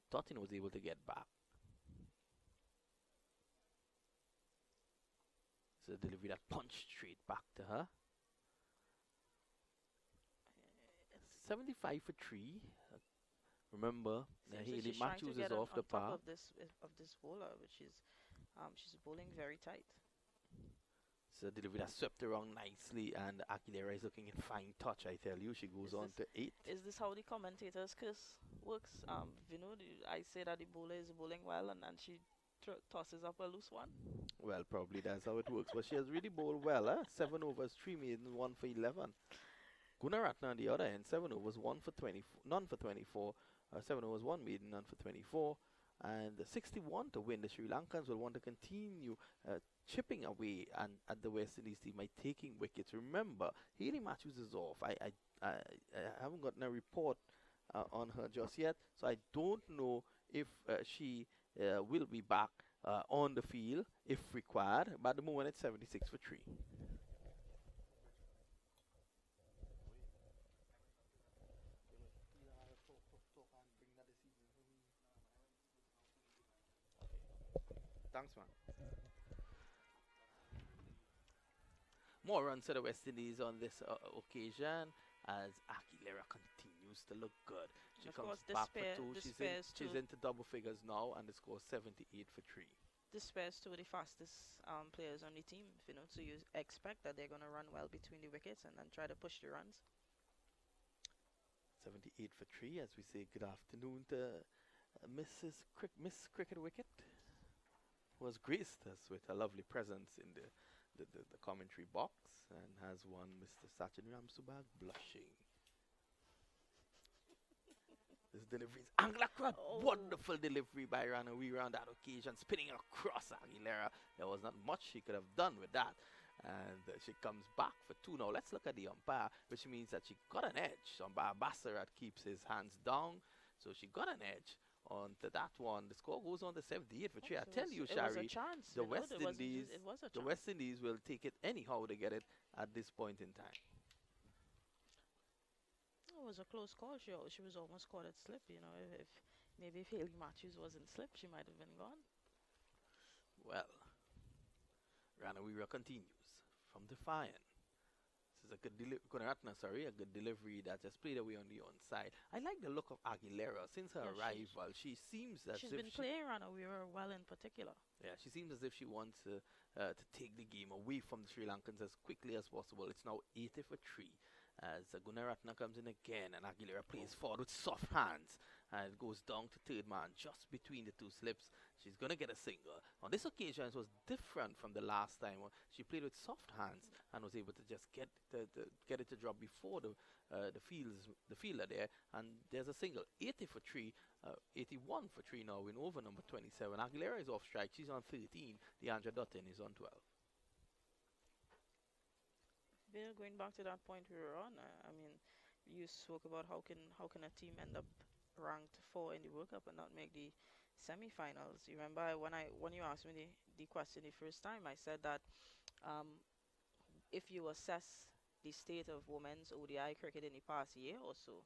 Dutton was able to get back. So delivery that punch straight back to her. 75 for 3. Remember, Seems like Haley she's trying to Matthews get is off on the top park. of this bowler, which is she's bowling very tight. So delivery that swept around nicely, and Aguilera is looking in fine touch. I tell you, she goes Is on to 8. Is this how the commentators curse works? Vinod, I say that the bowler is bowling well, and she tosses up a loose one. Well, probably that's how it works. But she has really bowled well. 7 overs, 3 maiden, 1 for 11. Gunaratne on the other end, 7 overs, 1 for 24, none for 24. 7 overs, 1 maiden, none for 24. And 61 to win. The Sri Lankans will want to continue chipping away and at the West Indies team by taking wickets. Remember, Haley Matthews is off. I haven't gotten a report on her just yet, so I don't know if she will be back on the field if required. But at the moment, it's 76 for 3. Thanks, man. More runs for the West Indies on this occasion as Aguilera continues to look good. She Of comes course, back for 2. this She's into double figures now, and the score 78 for 3. spares two of the fastest players on the team, you know, so you expect that they're going to run well between the wickets and then try to push the runs. 78 for 3 as we say good afternoon to Miss Cricket Wicket, who has graced us with a lovely presence in the commentary box and has won Mr. Sachin Ramsubag blushing. This delivery is Angla, wonderful delivery by Rana Weir on that occasion, spinning across Aguilera. There was not much she could have done with that. And she comes back for 2 now. Let's look at the umpire, which means that she got an edge. Umpire Bassarat keeps his hands down, so she got an edge onto that one. The score goes on to 78 for 3. I tell you, Shari, the West Indies will take it anyhow to get it at this point in time. It was a close call. She was almost caught at slip. You know, if maybe if Haley Matthews wasn't slip, she might have been gone. Well, Ranawira continues from Defiant. This is a good a good delivery that just played away on the onside. I like the look of Aguilera since her arrival. She seems as she's if been playing Ranawira well in particular. Yeah, she seems as if she wants to take the game away from the Sri Lankans as quickly as possible. It's now 80 for 3 as Gunaratne comes in again and Aguilera plays forward with soft hands and it goes down to third man just between the two slips. She's going to get a single. On this occasion, it was different from the last time. She played with soft hands and was able to just get it to drop before the fielder there. And there's a single. 80 for 3, 81 for 3 now in over number 27. Aguilera is off strike. She's on 13. Deandra Dutton is on 12. Going back to that point we were on, I mean, you spoke about how can a team end up ranked 4 in the World Cup and not make the semi-finals. You remember when you asked me the question the first time, I said that if you assess the state of women's ODI cricket in the past year or so,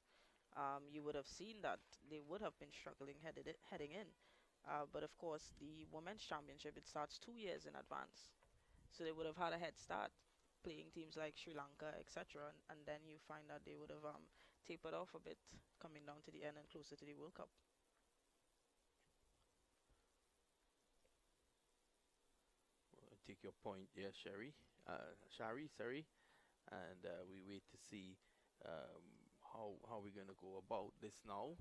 you would have seen that they would have been struggling heading in. But of course, the women's championship, it starts 2 years in advance, so they would have had a head start playing teams like Sri Lanka, etc. And then you find that they would have tapered off a bit coming down to the end and closer to the World Cup. Take your point, yeah, Shari, sorry, and we wait to see how we're gonna go about this now.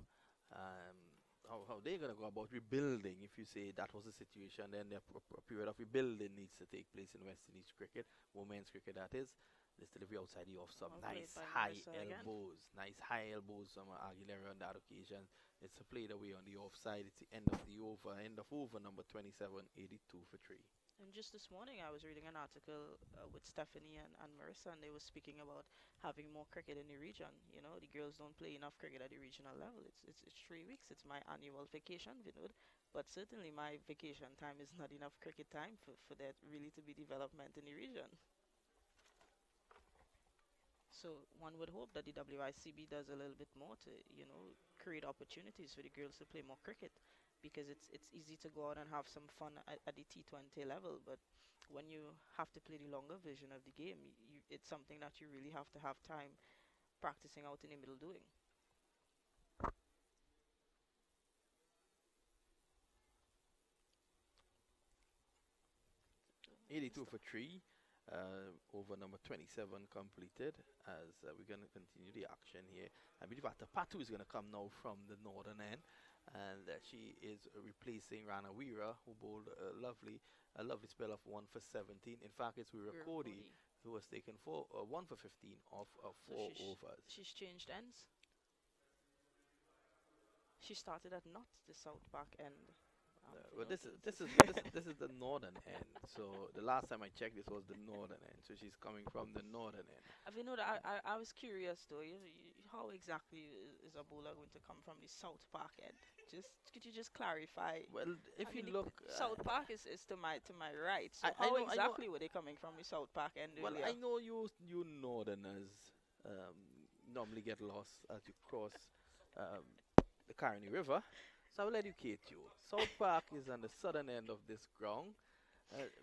How they're gonna go about rebuilding. If you say that was the situation, then a period of rebuilding needs to take place in West Indies cricket, women's cricket that is. This delivery outside the off some nice high elbows from Aguilera on that occasion. It's played away on the offside. It's the end of over number 27, 82 for 3. And just this morning, I was reading an article with Stephanie and Marissa, and they were speaking about having more cricket in the region. You know, the girls don't play enough cricket at the regional level. It's 3 weeks. It's my annual vacation, Vinod. But certainly my vacation time is not enough cricket time for that really to be development in the region. So one would hope that the WICB does a little bit more to, you know, create opportunities for the girls to play more cricket, because it's easy to go out and have some fun at the T20 level, but when you have to play the longer version of the game, it's something that you really have to have time practicing out in the middle doing. 82 for 3. Over number 27 completed as we're going to continue the action here. I believe Patu is going to come now from the northern end, and she is replacing Rana Weira, who bowled a lovely spell of 1 for 17. In fact, it's Weira Cody who was taken for 1 for 15 off 4 overs. She's changed ends. She started at not the south back end Well, Vinod, this is the northern end. So the last time I checked, this was the northern end. So she's coming from the northern end. Vinod, I was curious though. How exactly is a bowler going to come from the South Park end? Just could you just clarify? Well, I if you mean, look, South Park is to my right. So I how know, I know. exactly were they coming from the South Park end Well, earlier? I know you northerners um, normally get lost as you cross um, the Caroni River. So I will educate you. South Park is on the southern end of this ground.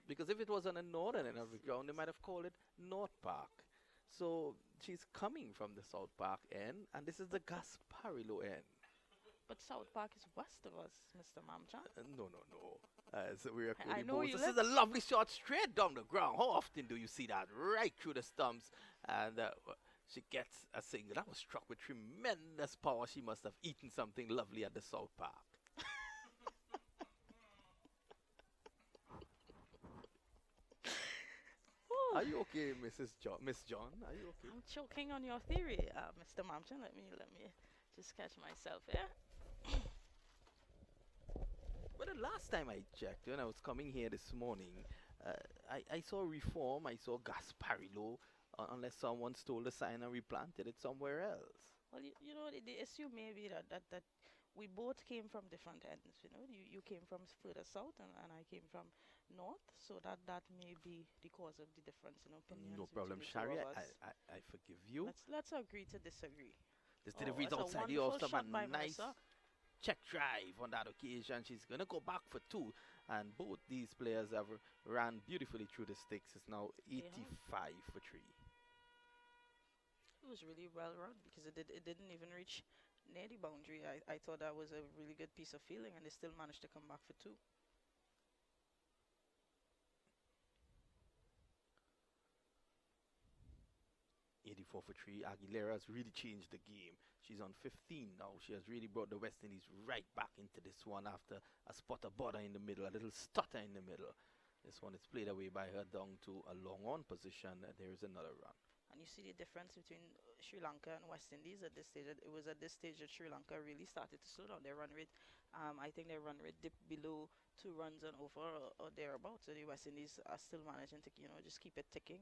Because if it was on the northern end of the ground, they might have called it North Park. So she's coming from the South Park end, and this is the Gasparilla end. But South Park is west of us, Mr. Mamchan. No, no, no. So we're a I Cody know Bowls. you This is live. a lovely shot straight down the ground. How often do you see that? Right through the stumps. And she gets a single. That was struck with tremendous power. She must have eaten something lovely at the South Park. Whew. Are you okay, Miss John? Are you okay? I'm choking on your theory, Mr. Mamchan. Let me just catch myself here. But the last time I checked, when I was coming here this morning, I saw Reform, I saw Gasparillo, unless someone stole the sign and replanted it somewhere else. Well, the issue may be that we both came from different ends. You came from further south and I came from north, so that may be the cause of the difference in opinions No between problem, the two Shari. of us. I forgive you. Let's agree to disagree. This Oh, delivery is that's a outside the wonderful off shot a by nice Marissa. check drive on that occasion. She's gonna go back for two, and both these players have ran beautifully through the sticks. It's now Yeah. 85 for three. It was really well run because it didn't even reach near the boundary. I thought that was a really good piece of fielding, and they still managed to come back for two. 84 for three. Aguilera's really changed the game. She's on 15 now. She has really brought the West Indies right back into this one after a spot of bother in the middle, a little stutter in the middle. This one is played away by her down to a long on position. There is another run. And you see the difference between Sri Lanka and West Indies at this stage. It was at this stage that Sri Lanka really started to slow down their run rate. I think their run rate dipped below 2 runs and over or thereabouts. So the West Indies are still managing to just keep it ticking.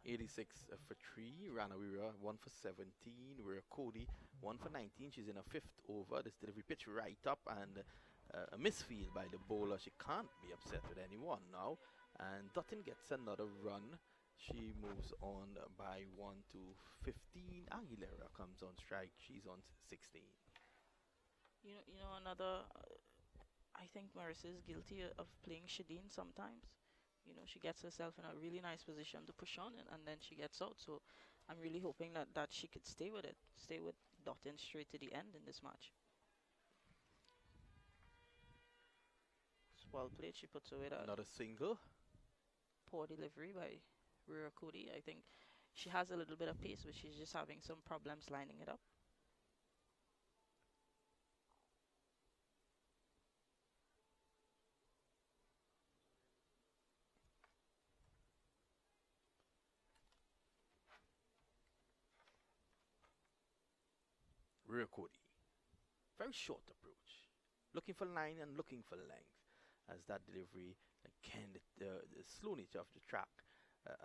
86 for three. Rana Wira, 1 for 17. We're Cody, 1 for 19. She's in a fifth over. This delivery pitch right up and a misfield by the bowler. She can't be upset with anyone now. And Dutton gets another run. She moves on by 1 to 15. Aguilera comes on strike. She's on 16. Another. I think Marissa is guilty of playing Shadeen sometimes. She gets herself in a really nice position to push on, and then she gets out. So I'm really hoping that she could stay with it, stay with Dottin straight to the end in this match. It's well played. She puts away that Another single. poor delivery by Rira Cody. I think she has a little bit of pace, but she's just having some problems lining it up. Rear Cody. Very short approach. Looking for line and looking for length. As that delivery, again, the slow nature of the track,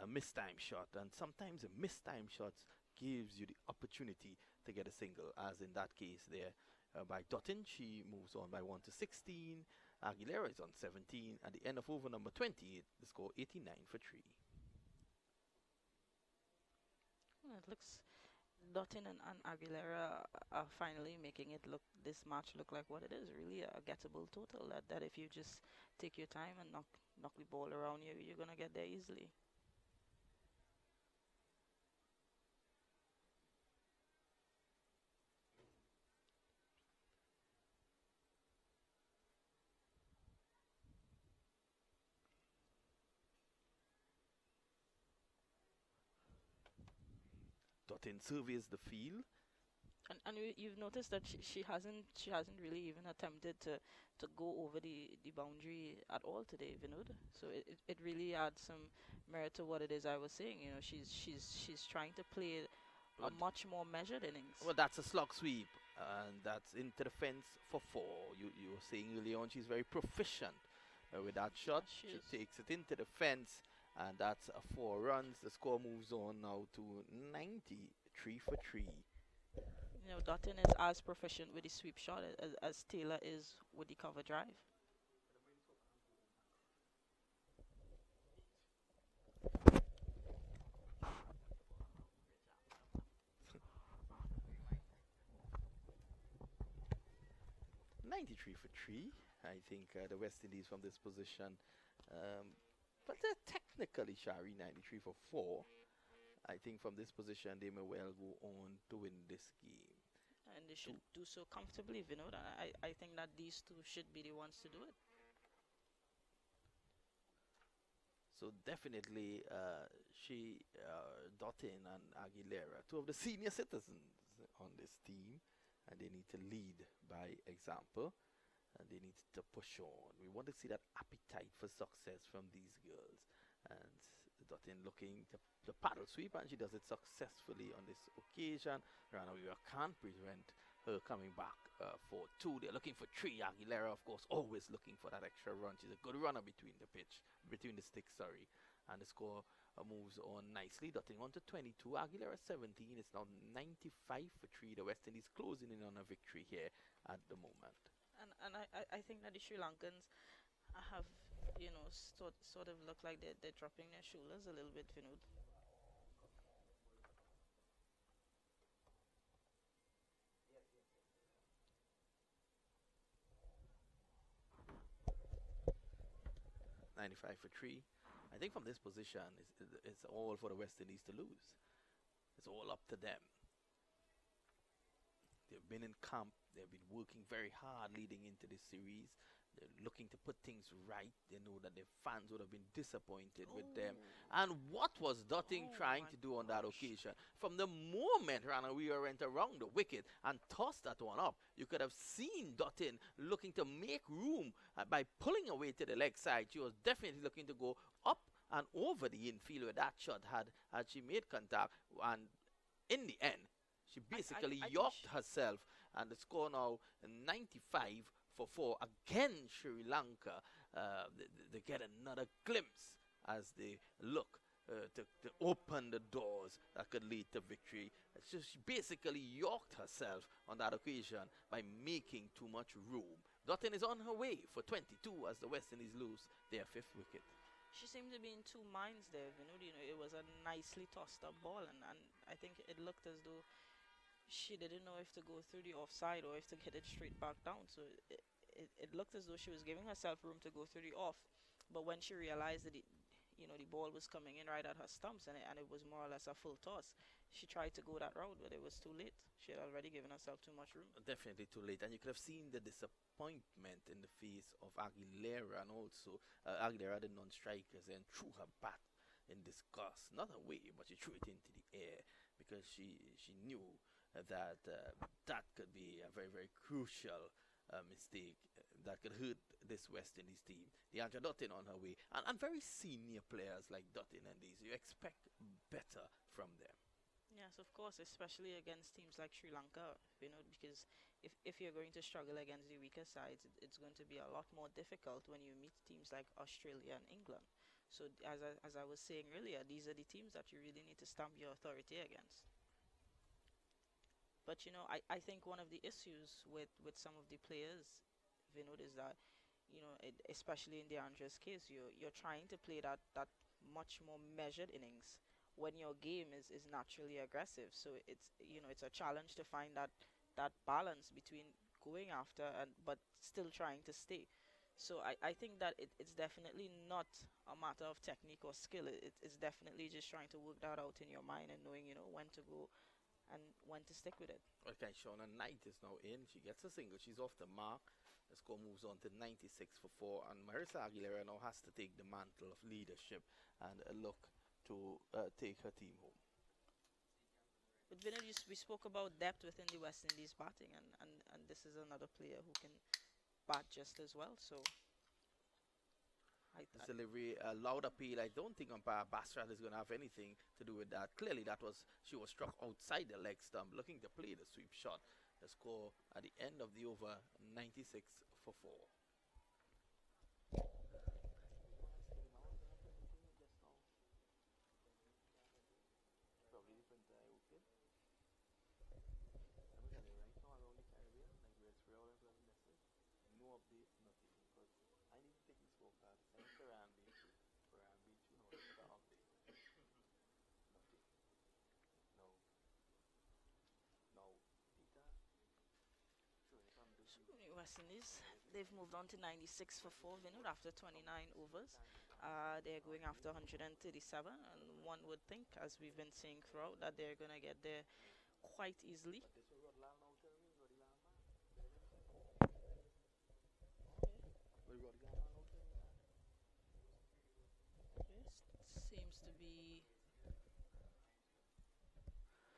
a mistime shot. And sometimes a mistime shot gives you the opportunity to get a single, as in that case there by Dutton. She moves on by 1 to 16. Aguilera is on 17. At the end of over number 28, the score 89 for 3. It looks Dottin and Aguilera are finally making this match look like what it is, really a gettable total. That if you just take your time and knock the ball around, you're gonna get there easily. Dutton surveys the field. And you've noticed that she hasn't really even attempted to go over the boundary at all today, Vinod. So it really adds some merit to what it is I was saying. She's trying to play a Well, much more measured innings. well, that's a slog sweep, and that's into the fence for 4. You were saying earlier on she's very proficient with that shot. She She is. takes it into the fence, and that's 4 runs. The score moves on now to 93 for 3. You know, Dutton is as proficient with the sweep shot as Taylor is with the cover drive. 93 for 3. I think the West Indies from this position, um, but they're technically Shari 93 for 4. I think from this position they may well go on to win this game. And they should do so comfortably, Vinod. I think that these two should be the ones to do it. So definitely, Dottin and Aguilera, 2 of the senior citizens on this team, and they need to lead by example, and they need to push on. We want to see that appetite for success from these girls, and Dottin looking to paddle sweep, and she does it successfully on this occasion. Rana Weaver can't prevent her coming back for 2. They're looking for 3. Aguilera, of course, always looking for that extra run. She's a good runner between the sticks, sorry. And the score moves on nicely. Dotting on to 22. Aguilera 17. It's now 95 for 3. The West Indies closing in on a victory here at the moment. And I think that the Sri Lankans have, you know, sort of look like they're dropping their shoulders a little bit, Vinod. .95 for 3. I think from this position, it's all for the West Indies to lose. It's all up to them. They've been in camp. They've been working very hard leading into this series. They're looking to put things right. They know that their fans would have been disappointed with them. And what was Dotting trying to do on that occasion? From the moment Rana Weaver went around the wicket and tossed that one up, you could have seen Dotting looking to make room by pulling away to the leg side. She was definitely looking to go up and over the infield where that shot had she made contact. And in the end, she basically I think yorked herself, and the score now 95 for 4. Again, Sri Lanka, they get another glimpse as they look to open the doors that could lead to victory. So she basically yorked herself on that occasion by making too much room. Dottin is on her way for 22 as the West Indies lose their 5th wicket. She seemed to be in two minds there, Vinod. You know, it was a nicely tossed up ball, and I think it looked as though she didn't know if to go through the offside or if to get it straight back down. So it looked as though she was giving herself room to go through the off. But when she realized that the ball was coming in right at her stumps, and it was more or less a full toss, she tried to go that route, but it was too late. She had already given herself too much room. Definitely too late, and you could have seen the disappointment in the face of Aguilera, and also Aguilera, the non-strikers, and threw her bat in disgust, not away, but she threw it into the air because she knew that that could be a very, very crucial mistake that could hurt this West Indies team. Deandra Dottin on her way, and very senior players like Dottin and these, you expect better from them. Yes, of course, especially against teams like Sri Lanka, because if you're going to struggle against the weaker sides, it's going to be a lot more difficult when you meet teams like Australia and England. So as I was saying earlier, these are the teams that you really need to stamp your authority against. But I think one of the issues with some of the players, Vinod, is that especially in DeAndre's case, you're trying to play that much more measured innings when your game is naturally aggressive. So it's a challenge to find that balance between going after but still trying to stay. So I think that it's definitely not a matter of technique or skill. It's definitely just trying to work that out in your mind and knowing when to go and when to stick with it. Okay, Shauna Knight is now in. She gets a single. She's off the mark. The score moves on to 96 for 4. And Marissa Aguilera now has to take the mantle of leadership and look to take her team home. But Vinod, we spoke about depth within the West Indies batting, and this is another player who can bat just as well. So This delivery, a loud appeal. I don't think umpire Bastrat is going to have anything to do with that. Clearly, she was struck outside the leg stump, looking to play the sweep shot. The score at the end of the over, 96 for 4. West Indies, they've moved on to 96 for 4 Vinod after 29 overs. They're going after 137, and one would think, as we've been saying throughout, that they're going to get there quite easily. Seems to be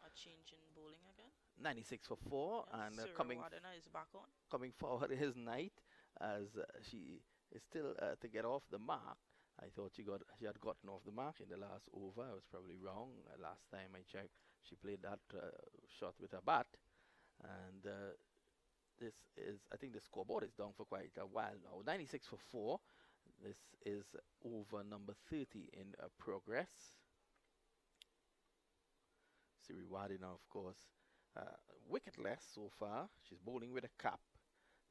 a change in bowling again. 96 for 4, Yes, and Cyril Wadena is back on. coming forward is Knight, as she is still to get off the mark. I thought she had gotten off the mark in the last over. I was probably wrong. Last time I checked, she played that shot with her bat, and I think the scoreboard is down for quite a while now. 96 for 4. This is over number 30 in progress. Siri Wadina, of course, wicketless so far. She's bowling with a cap.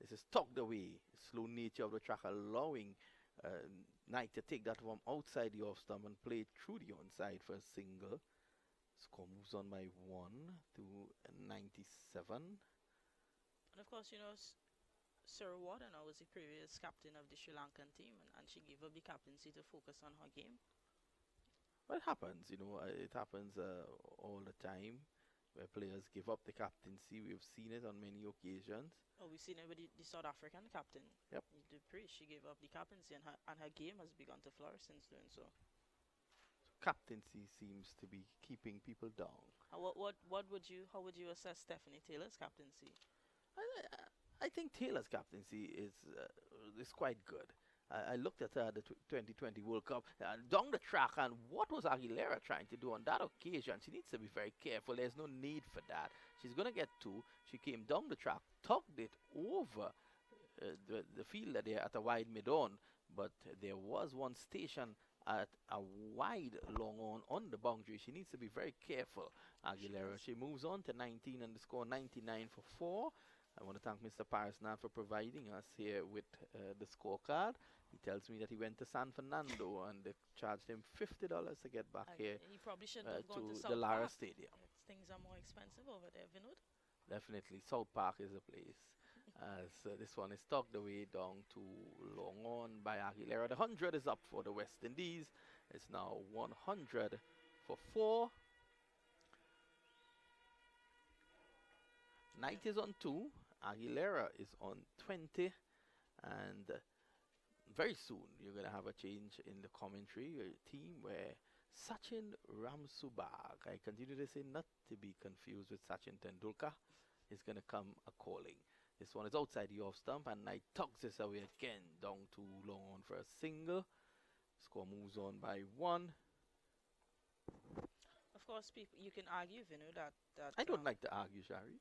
This is tucked away. Slow nature of the track allowing Knight to take that from outside the off stump and play it through the onside for a single. Score moves on by 1 to 97. And of course, Sarah Wadena was the previous captain of the Sri Lankan team, and she gave up the captaincy to focus on her game. Well, it happens, it happens all the time where players give up the captaincy. We've seen it on many occasions. Oh, we've seen it with the South African captain. Yep. Dupree, she gave up the captaincy, and her game has begun to flourish since doing so. Captaincy seems to be keeping people down. How would you assess Stephanie Taylor's captaincy? I think Taylor's captaincy is quite good. I looked at her at the 2020 World Cup down the track, and what was Aguilera trying to do on that occasion? She needs to be very careful. There's no need for that. She's going to get 2. She came down the track, tugged it over the fielder there at a wide mid-on, but there was one station at a wide long on the boundary. She needs to be very careful, Aguilera. She moves on to 19 and the score 99 for 4. I want to thank Mr. Parsnat for providing us here with the scorecard. He tells me that he went to San Fernando and they charged him $50 to get back here He probably shouldn't have gone to the South Lara Park. Stadium. Things are more expensive over there, Vinod. Definitely, South Park is a place. As this one is tucked away down to long on by Aguilera. The 100 is up for the West Indies. It's now 100 for 4. Knight is on 2. Aguilera is on 20. And very soon you're going to have a change in the commentary team where Sachin Ramsubag, I continue to say not to be confused with Sachin Tendulkar, is going to come a-calling. This one is outside the off stump, and Knight tugs this away again down to long on for a single. Score moves on by 1. Of course, you can argue, Vinod, that I don't like to argue, Shari.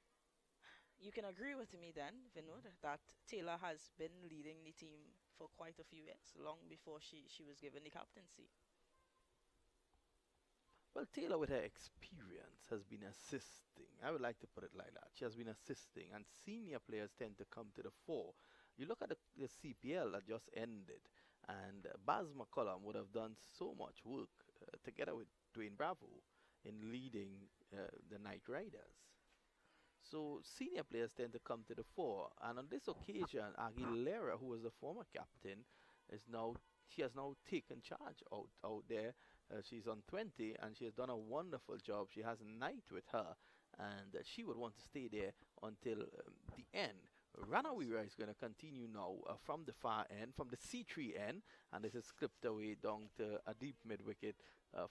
You can agree with me then, Vinod, that Taylor has been leading the team for quite a few years, long before she was given the captaincy. Well, Taylor, with her experience, has been assisting. I would like to put it like that. She has been assisting, and senior players tend to come to the fore. You look at the CPL that just ended, and Baz McCullum would have done so much work together with Dwayne Bravo in leading the Knight Riders. So senior players tend to come to the fore, and on this occasion, Aguilera, who was the former captain, she has now taken charge out there. She's on 20, and she has done a wonderful job. She has Knight with her, and she would want to stay there until the end, Ranawira is going to continue now from the far end, from the C3 end, and this is clipped away down to a deep mid wicket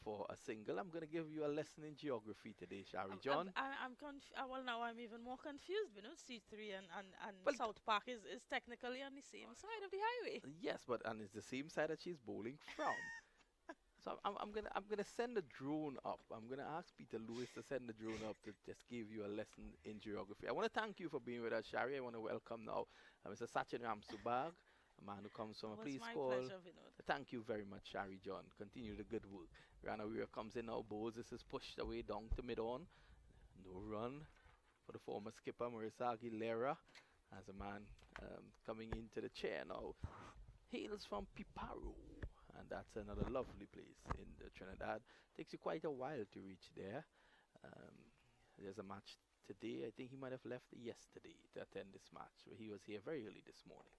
for a single. I'm going to give you a lesson in geography today, Shari John. Well, now I'm even more confused. You know, C3 and Well, South Park is technically on the same side of the highway. Yes, but and it's the same side that she's bowling from. So I'm gonna send a drone up. I'm gonna ask Peter Lewis to send the drone up to just give you a lesson in geography. I want to thank you for being with us, Shari. I want to welcome now Mr. Sachin Ramsubag, a man who comes from a It was place my called. pleasure, Vinod. Thank you very much, Shari John. Continue the good work. Ranawira comes in now. Bowles. This is pushed away down to mid on. No run for the former skipper Marissa Aguilera, as a man coming into the chair now. Hails from Piparo, and that's another lovely place in the Trinidad. Takes you quite a while to reach there. There's a match today. I think he might have left yesterday to attend this match, but he was here very early this morning.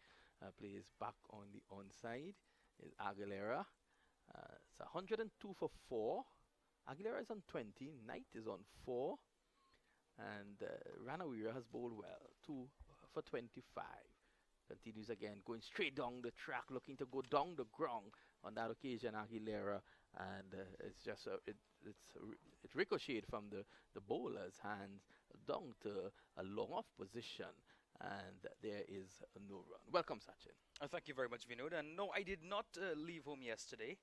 Plays back on the onside is Aguilera. It's 102 for 4. Aguilera is on 20. Knight is on 4. And Ranawira has bowled well. 2 for 25. Continues again, going straight down the track, looking to go down the ground. On that occasion, Aguilera, and it's just it ricocheted from the bowler's hands down to a long off position, and there is no run. Welcome, Sachin. Thank you very much, Vinod. And no, I did not leave home yesterday.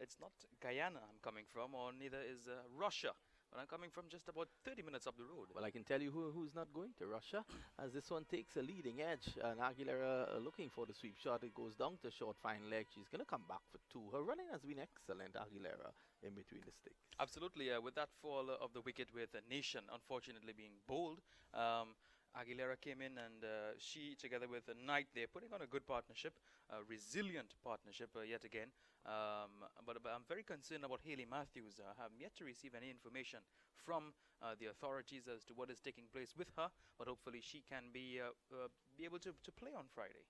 It's not Guyana I'm coming from, or neither is Russia. But I'm coming from just about 30 minutes up the road. Well, I can tell you who's not going to Russia, as this one takes a leading edge. And Aguilera looking for the sweep shot. It goes down to short fine leg. She's going to come back for 2. Her running has been excellent, Aguilera, in between the sticks. Absolutely. With that fall of the wicket with Nation unfortunately being bowled, Aguilera came in, and she, together with Knight, they're putting on a good partnership, a resilient partnership yet again. But I'm very concerned about Hayley Matthews. I have yet to receive any information from the authorities as to what is taking place with her, but hopefully she can be able to play on Friday.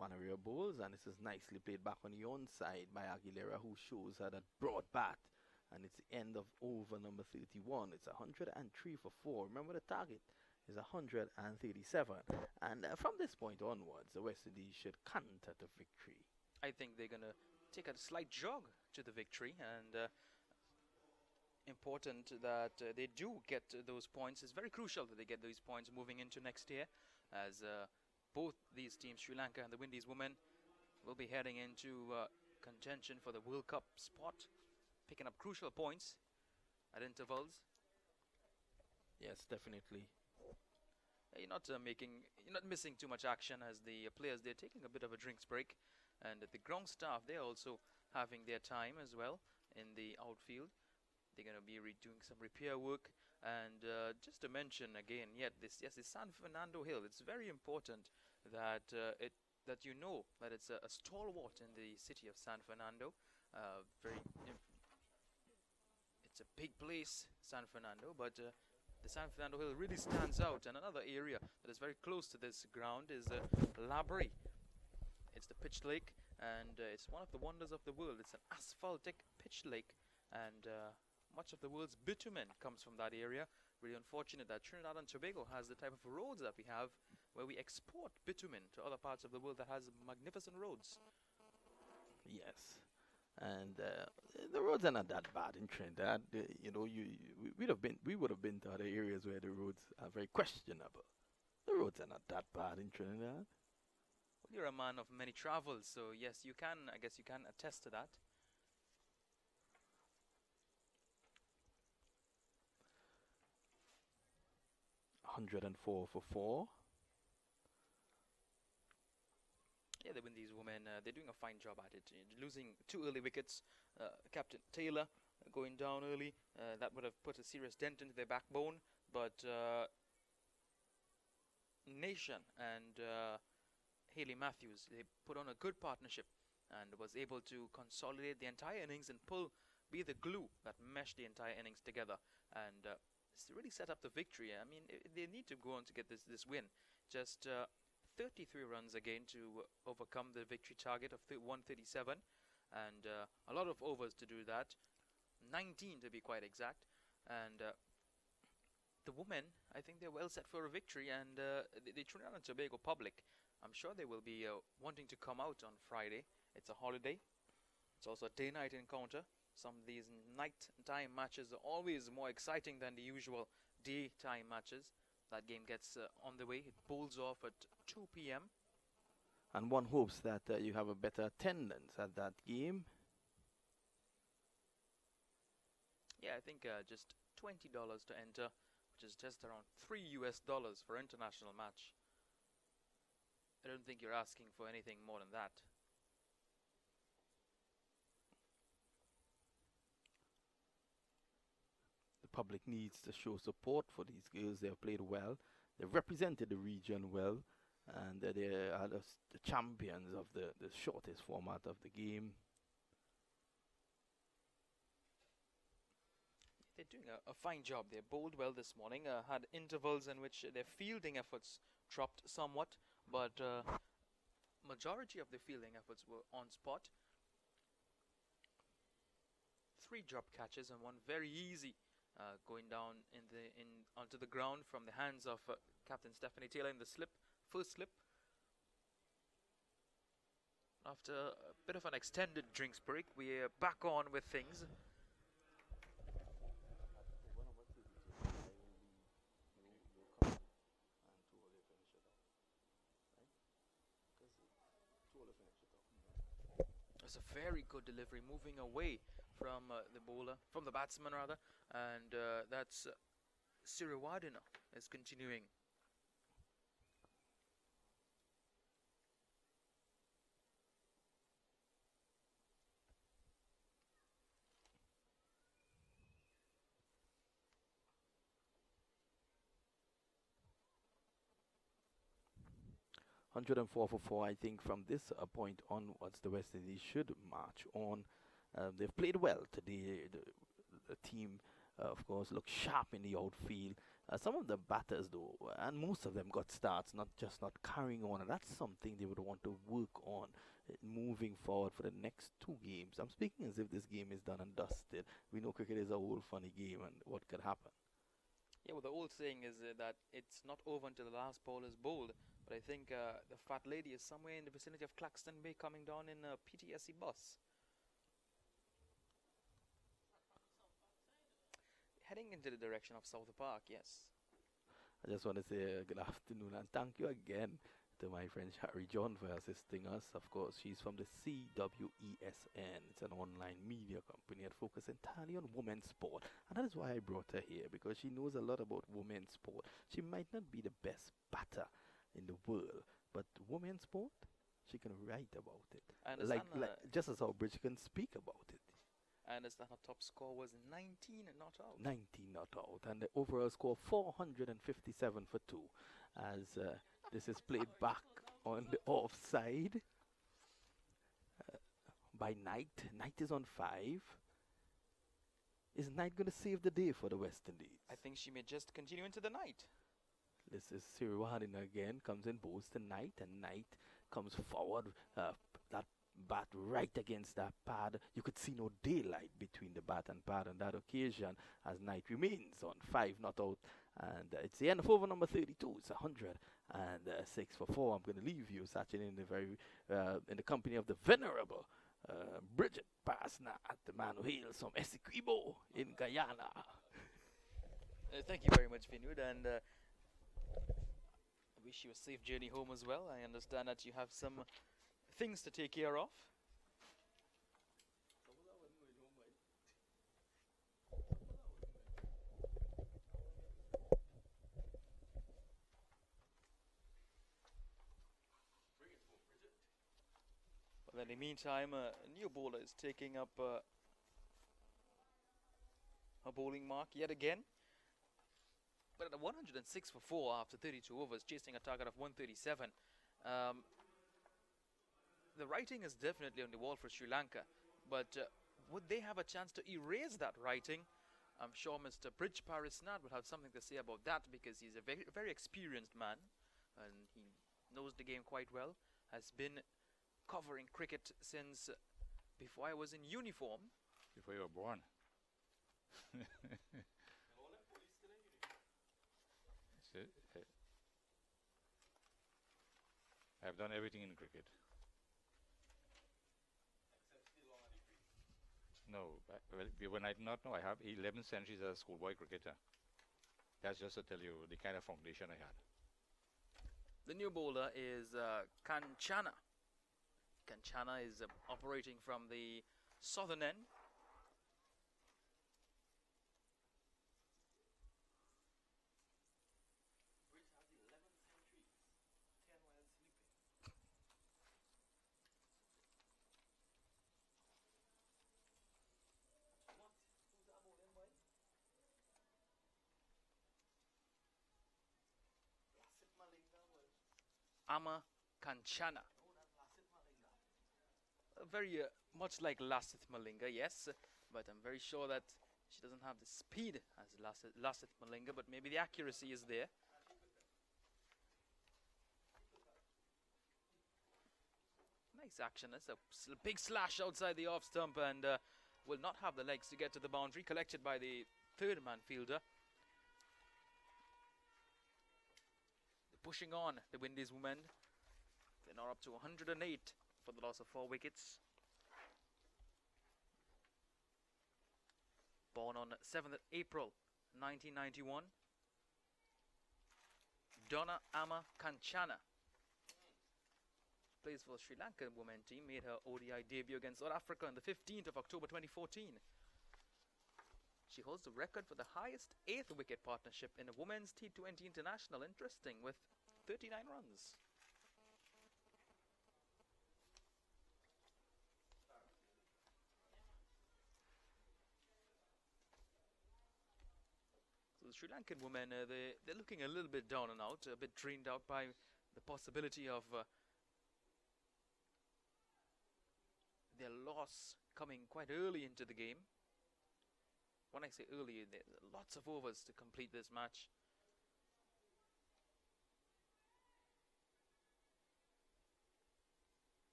Ranawira bowls, and this is nicely played back on the onside by Aguilera, who shows her that broad bat. And it's the end of over number 31. It's 103 for 4. Remember, the target is 137. And from this point onwards, the West Indies should canter to victory. I think they're going to take a slight jog to the victory, and important that they do get those points. It's very crucial that they get those points moving into next year, as both these teams, Sri Lanka and the Windies women, will be heading into contention for the World Cup spot, picking up crucial points at intervals. Yes, definitely. You're not missing too much action, as the players, they're taking a bit of a drinks break, and the ground staff, they're also having their time as well in the outfield. They're going to be doing some repair work, and just to mention again, this San Fernando Hill. It's very important that that you know that it's a stalwart in the city of San Fernando. It's a big place, San Fernando, but the San Fernando Hill really stands out. And another area that is very close to this ground is Labrie. It's the pitched lake, and it's one of the wonders of the world. It's an asphaltic pitched lake, and much of the world's bitumen comes from that area. Really unfortunate that Trinidad and Tobago has the type of roads that we have, where we export bitumen to other parts of the world that has magnificent roads. Yes. And the roads are not that bad in Trinidad. We would have been to other areas where the roads are very questionable. The roads are not that bad in Trinidad. Well, you're a man of many travels, so yes, I guess you can attest to that. $104 for 4. Yeah, the Windies women, they're doing a fine job at it. Losing 2 early wickets, Captain Taylor going down early, that would have put a serious dent into their backbone. But Nation and Hayley Matthews, they put on a good partnership and was able to consolidate the entire innings and be the glue that meshed the entire innings together, and really set up the victory. I mean, they need to go on to get this win. Just 33 runs again to overcome the victory target of 137, and a lot of overs to do that, 19 to be quite exact. And the women, I think they're well set for a victory, and the Trinidad and Tobago public, I'm sure they will be wanting to come out on Friday. It's a holiday. It's also a day-night encounter. Some of these night-time matches are always more exciting than the usual daytime matches. That game gets on the way. It bowls off at 2 p.m. And one hopes that you have a better attendance at that game. Yeah, I think just $20 to enter, which is just around $3 for international match. I don't think you're asking for anything more than that. The public needs to show support for these girls. They have played well. They've represented the region well. And they are the champions of the shortest format of the game. They're doing a fine job. They bowled well this morning. Had intervals in which their fielding efforts dropped somewhat, but majority of the fielding efforts were on spot. 3 drop catches and 1 very easy going down onto the ground from the hands of Captain Stephanie Taylor in the first slip. After a bit of an extended drinks break, we're back on with things. It's a very good delivery, moving away from the batsman rather, and that's Siriwadina is continuing. $104 for 4. I think from this point onwards, the West Indies should march on. They've played well today. The team, of course, looked sharp in the outfield. Some of the batters, though, and most of them got starts, not carrying on. And that's something they would want to work on moving forward for the next 2 games. I'm speaking as if this game is done and dusted. We know cricket is a whole funny game and what could happen. Yeah, well, the old saying is that it's not over until the last ball is bowled. But I think the fat lady is somewhere in the vicinity of Claxton Bay coming down in a PTSD bus. Heading into the direction of South Park, yes. I just want to say good afternoon and thank you again to my friend Harry John for assisting us. Of course, she's from the CWESN. It's an online media company that focuses entirely on women's sport. And that is why I brought her here, because she knows a lot about women's sport. She might not be the best batter in the world, but women's sport, she can write about it. Like just as our Bridge can speak about it. I understand her top score was 19 and not out. 19 not out, and the overall score 457 for 2. As this is played back on the offside by Knight. Knight is on 5. Is Knight going to save the day for the West Indies? I think she may just continue into the night. This is Siriwadina again, comes in, bows to Knight, and Knight comes forward, that bat right against that pad. You could see no daylight between the bat and pad on that occasion, as Knight remains on 5 not out. And it's the end of over number 32. It's 106 for 4. I'm going to leave you, Sachin, in the company of the venerable Bridget Pasnat, the man who hails from Essequibo in Guyana. Thank you very much, Vinud, and I wish you a safe journey home as well. I understand that you have some things to take care of. But in the meantime, a new bowler is taking up a bowling mark yet again. But at 106 for 4 after 32 overs, chasing a target of 137. The writing is definitely on the wall for Sri Lanka, but would they have a chance to erase that writing? I'm sure Mr. Bridge Parisnath will have something to say about that, because he's a very, very experienced man and he knows the game quite well, has been covering cricket since before I was in uniform. Before you were born. I've done everything in cricket. No, well, when I did not know, I have 11 centuries as a schoolboy cricketer. That's just to tell you the kind of foundation I had. The new bowler is Kanchana. Kanchana is operating from the southern end. Ama Kanchana. Very much like Lasith Malinga, yes, but I'm very sure that she doesn't have the speed as Lasith Malinga, but maybe the accuracy is there. Nice action. It's a big slash outside the off stump and will not have the legs to get to the boundary, collected by the third man fielder. Pushing on the Windies women. They're now up to 108 for the loss of 4 wickets. Born on 7th April 1991. Donna Ama Kanchana plays for Sri Lankan women team, made her ODI debut against South Africa on the 15th of October 2014. She holds the record for the highest 8th wicket partnership in a women's T20 international. Interesting, with 39 runs. So the Sri Lankan women, they're looking a little bit down and out, a bit drained out by the possibility of their loss coming quite early into the game. When I say early, there's lots of overs to complete this match.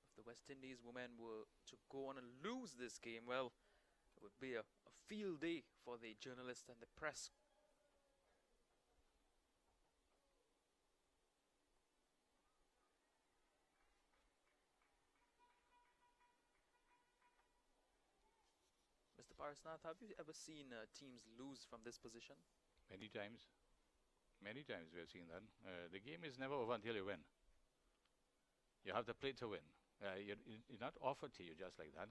If the West Indies women were to go on and lose this game, well, it would be a field day for the journalists and the press. Mr. Parasnath, have you ever seen teams lose from this position? Many times. Many times we have seen that. The game is never over until you win. You have to play to win. It's not offered to you just like that.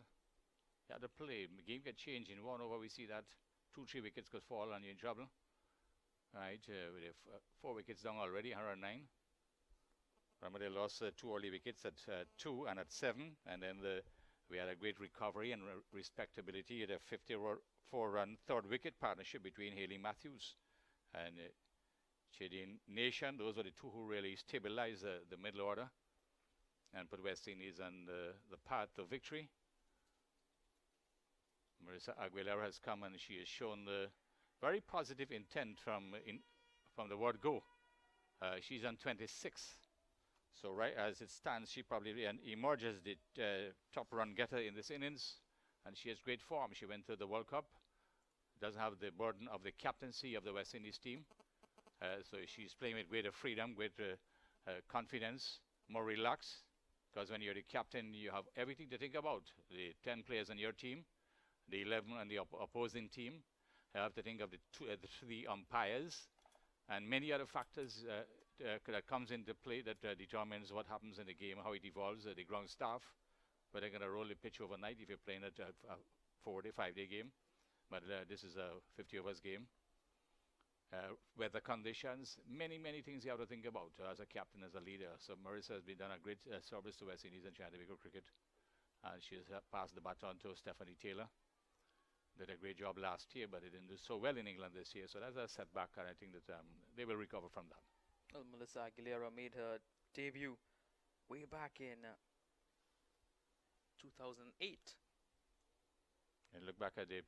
You have to play. The game can change. In 1 over, we see that 2-3 wickets could fall and you're in trouble. Right, we have 4 wickets down already, 109. Remember, they lost 2 early wickets at 2 and at 7, and then we had a great recovery and respectability at a 54-run third wicket partnership between Haley Matthews and Chadian Nation. Those were the two who really stabilized the middle order and put West Indies on the path to victory. Marissa Aguilera has come and she has shown the very positive intent from the word go. She's on 26. So right as it stands, she probably emerges the top run getter in this innings, and she has great form. She went to the World Cup, doesn't have the burden of the captaincy of the West Indies team. So she's playing with greater freedom, greater confidence, more relaxed, because when you're the captain, you have everything to think about. The 10 players on your team, the 11 on the opposing team. You have to think of the 3 umpires, and many other factors that comes into play that determines what happens in the game, how it evolves, the ground staff, whether they're going to roll the pitch overnight if you're playing a 4-day, 5-day game. But this is a 50 overs game. Weather conditions, many things you have to think about as a captain, as a leader. So Marissa has done a great service to West Indies and Chandigarh cricket. She has passed the baton to Stephanie Taylor. Did a great job last year, but it didn't do so well in England this year. So that's a setback, and I think that they will recover from that. Well, Melissa Aguilera made her debut way back in 2008. And look back at the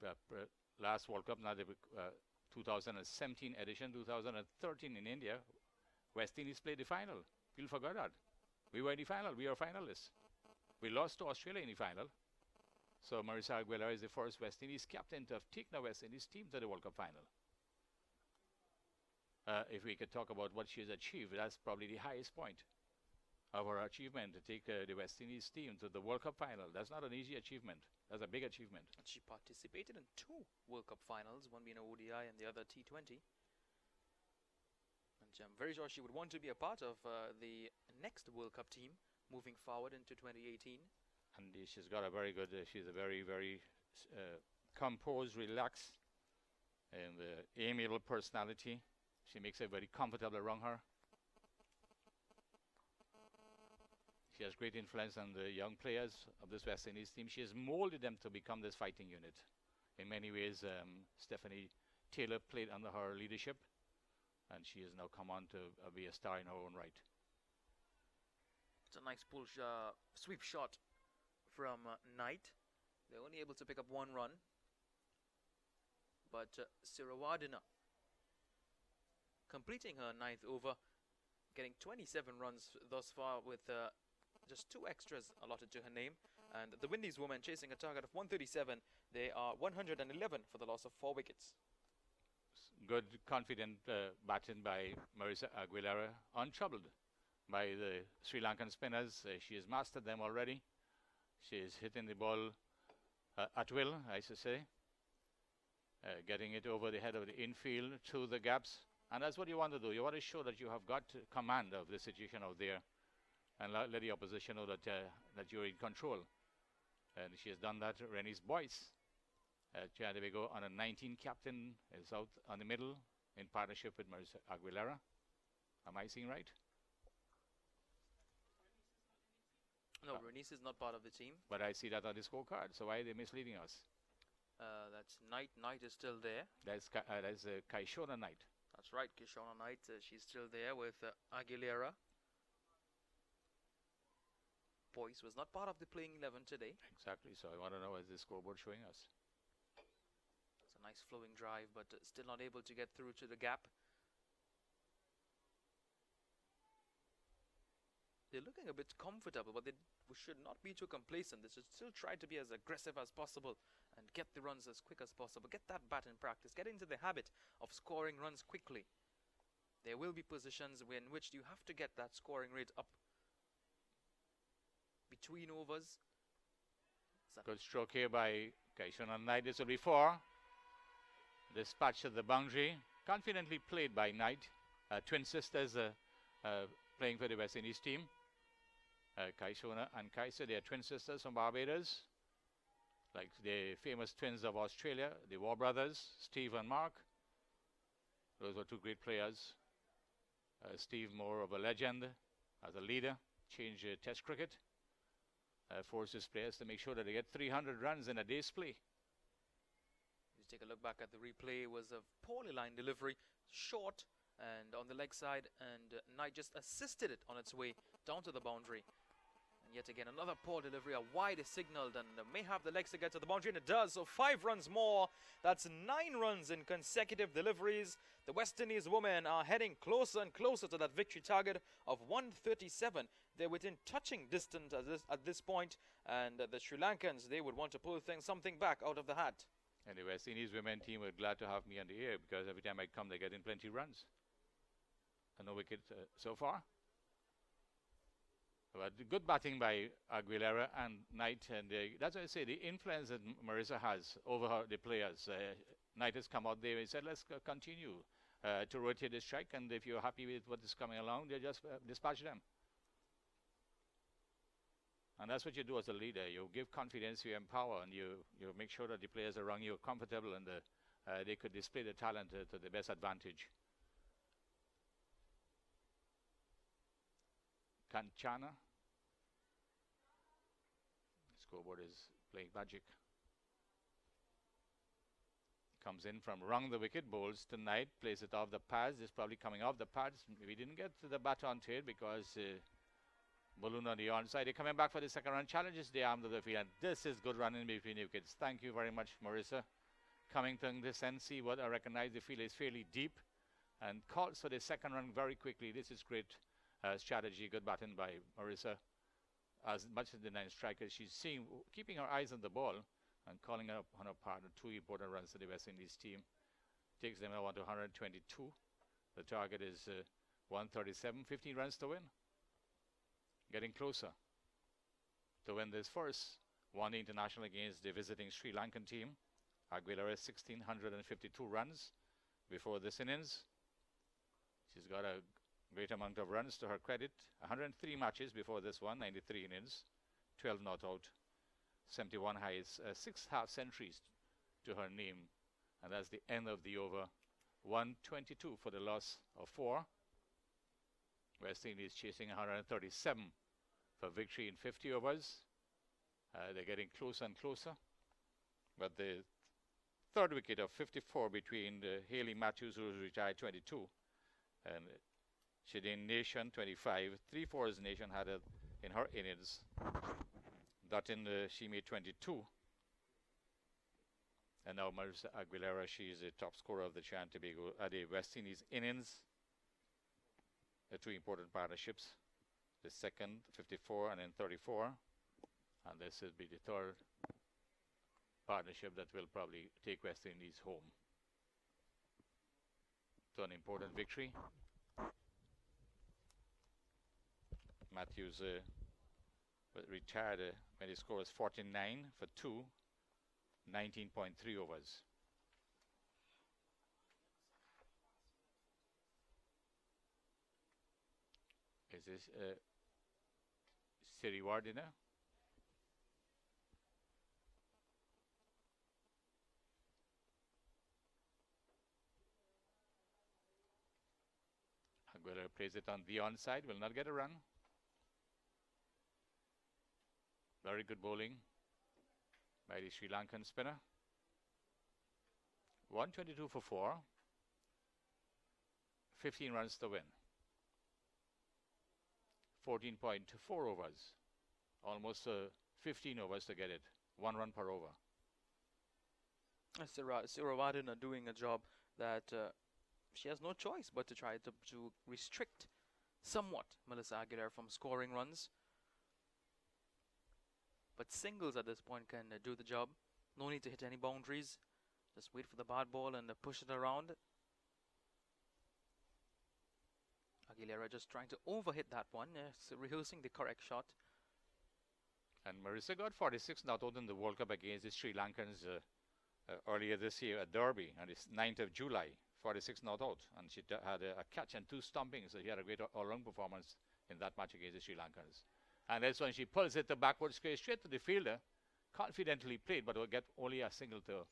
last World Cup, now the 2017 edition, 2013 in India. West Indies played the final. People forgot that. We were in the final. We are finalists. We lost to Australia in the final. So Marissa Aguilera is the first West Indies captain to have taken the West Indies team to the World Cup final. if we could talk about what she has achieved, that's probably the highest point of her achievement, to take the West Indies team to the World Cup final. That's not an easy achievement. That's a big achievement. And she participated in 2 World Cup finals, one being an ODI and the other T20. And I'm very sure she would want to be a part of the next World Cup team moving forward into 2018. And she's got a very good, she's a very, very composed, relaxed, and amiable personality. She makes everybody comfortable around her. She has great influence on the young players of this West Indies team. She has molded them to become this fighting unit. In many ways, Stephanie Taylor played under her leadership, and she has now come on to be a star in her own right. It's a nice pull sweep shot from Knight. They're only able to pick up 1 run. But Sirawardena completing her 9th over, getting 27 runs thus far with just 2 extras allotted to her name. And the Windies women chasing a target of 137. They are 111 for the loss of 4 wickets. Good, confident batting by Marisa Aguilera, untroubled by the Sri Lankan spinners. She has mastered them already. She is hitting the ball at will, I should say. Getting it over the head of the infield, through the gaps. And that's what you want to do. You want to show that you have got command of the situation out there, and let the opposition know that that you're in control. And she has done that. Rennie's Boyce, there we go, on a 19 captain, is out on the middle in partnership with Marisa Aguilera. Am I seeing right? No, Renice is not part of the team. But I see that on the scorecard. So why are they misleading us? That's Knight. Knight is still there. That's Kaishona Knight. That's right, Kishona Knight. She's still there with Aguilera. Boyce was not part of the playing 11 today. Exactly. So I want to know, what is the scoreboard showing us? It's a nice flowing drive, but still not able to get through to the gap. They're looking a bit comfortable, but they should not be too complacent. They should still try to be as aggressive as possible and get the runs as quick as possible. Get that bat in practice. Get into the habit of scoring runs quickly. There will be positions in which you have to get that scoring rate up between overs. Good stroke here by Kaishona Knight. This will be 4. Dispatch of the boundary. Confidently played by Knight. Twin sisters playing for the West Indies team. Kaishona and Kaisa, they are twin sisters from Barbados, like the famous twins of Australia, the War brothers, Steve and Mark. Those were 2 great players. Steve, more of a legend as a leader, changed Test cricket, forces players to make sure that they get 300 runs in a day's play. You take a look back at the replay. It was a poorly lined delivery, short and on the leg side, and Knight just assisted it on its way down to the boundary. And yet again, another poor delivery. A wide is signaled and may have the legs to get to the boundary, and it does. So 5 runs more. That's 9 runs in consecutive deliveries. The West Indies women are heading closer and closer to that victory target of 137. They're within touching distance at this point, and the Sri Lankans, they would want to pull something back out of the hat. And the West Indies women team were glad to have me on the air, because every time I come, they get in plenty runs. And no wicket so far. But good batting by Aguilera and Knight, and that's why I say the influence that Marisa has over the players. Knight has come out there and said, let's continue to rotate the strike, and if you're happy with what is coming along, they just dispatch them. And that's what you do as a leader. You give confidence, you empower, and you make sure that the players around you are comfortable, and they could display the talent to the best advantage. Kanchana. Scoreboard is playing magic. Comes in from wrong the wicket, bowls tonight, plays it off the pads. It's probably coming off the pads. We didn't get to the baton to it because balloon on the onside. They're coming back for the second run. Challenges the arm to the field, and this is good running between the wickets. Thank you very much, Marisa. Coming to this and see what I recognize the field is fairly deep, and calls for the second run very quickly. This is great strategy. Good batting by Marisa. As much as the 9 strikers, she's keeping her eyes on the ball and calling up on her partner 2 important runs to the West Indies team. Takes them now on to 122. The target is 137, 15 runs to win. Getting closer to win this first one international against the visiting Sri Lankan team. Aguilera 1,652 runs before this innings. She's got a great amount of runs to her credit. 103 matches before this one, 93 innings, 12 not out, 71 highs, 6 half centuries to her name. And that's the end of the over. 122 for the loss of 4. West Indies chasing 137 for victory in 50 overs. They're getting closer and closer. But the third wicket of 54 between Hayley Matthews, who retired 22, and Shadeen Nation 25. 3/4 Nation had it in her innings. Dutton, she made 22. And now Marissa Aguilera, she is the top scorer of the Trinidad and Tobago at the West Indies innings. The two important partnerships. The second, 54, and then 34. And this will be the third partnership that will probably take West Indies home. So an important victory. Matthews retired when his score was 49 for 2, 19.3 overs. Is this Siri Wardina? Aguilera plays it on the onside, will not get a run. Very good bowling by the Sri Lankan spinner. 122 for 4. 15 runs to win. 14.4 overs. Almost 15 overs to get it. 1 run per over. Siravardhan are doing a job that she has no choice but to try to restrict somewhat Melissa Aguilera from scoring runs. But singles at this point can do the job. No need to hit any boundaries. Just wait for the bad ball and push it around. Aguilera just trying to overhit that one, rehearsing the correct shot. And Marissa got 46 not out in the World Cup against the Sri Lankans earlier this year at Derby on the 9th of July. 46 not out. And she had a catch and 2 stompings. So she had a great all-round performance in that match against the Sri Lankans. And that's when she pulls it the backward square straight to the fielder. Confidently played, but will get only a single to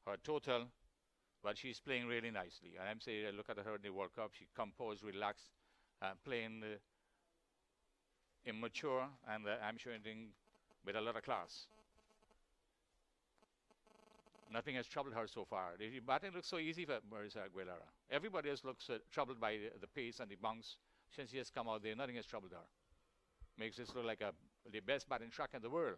her total. But she's playing really nicely. And I'm saying, look at her in the World Cup. She composed, relaxed, playing immature, and I'm shooting with a lot of class. Nothing has troubled her so far. The batting looks so easy for Marissa Aguilera. Everybody else looks troubled by the pace and the bounce. Since she has come out there, nothing has troubled her. Makes this look like the best batting track in the world.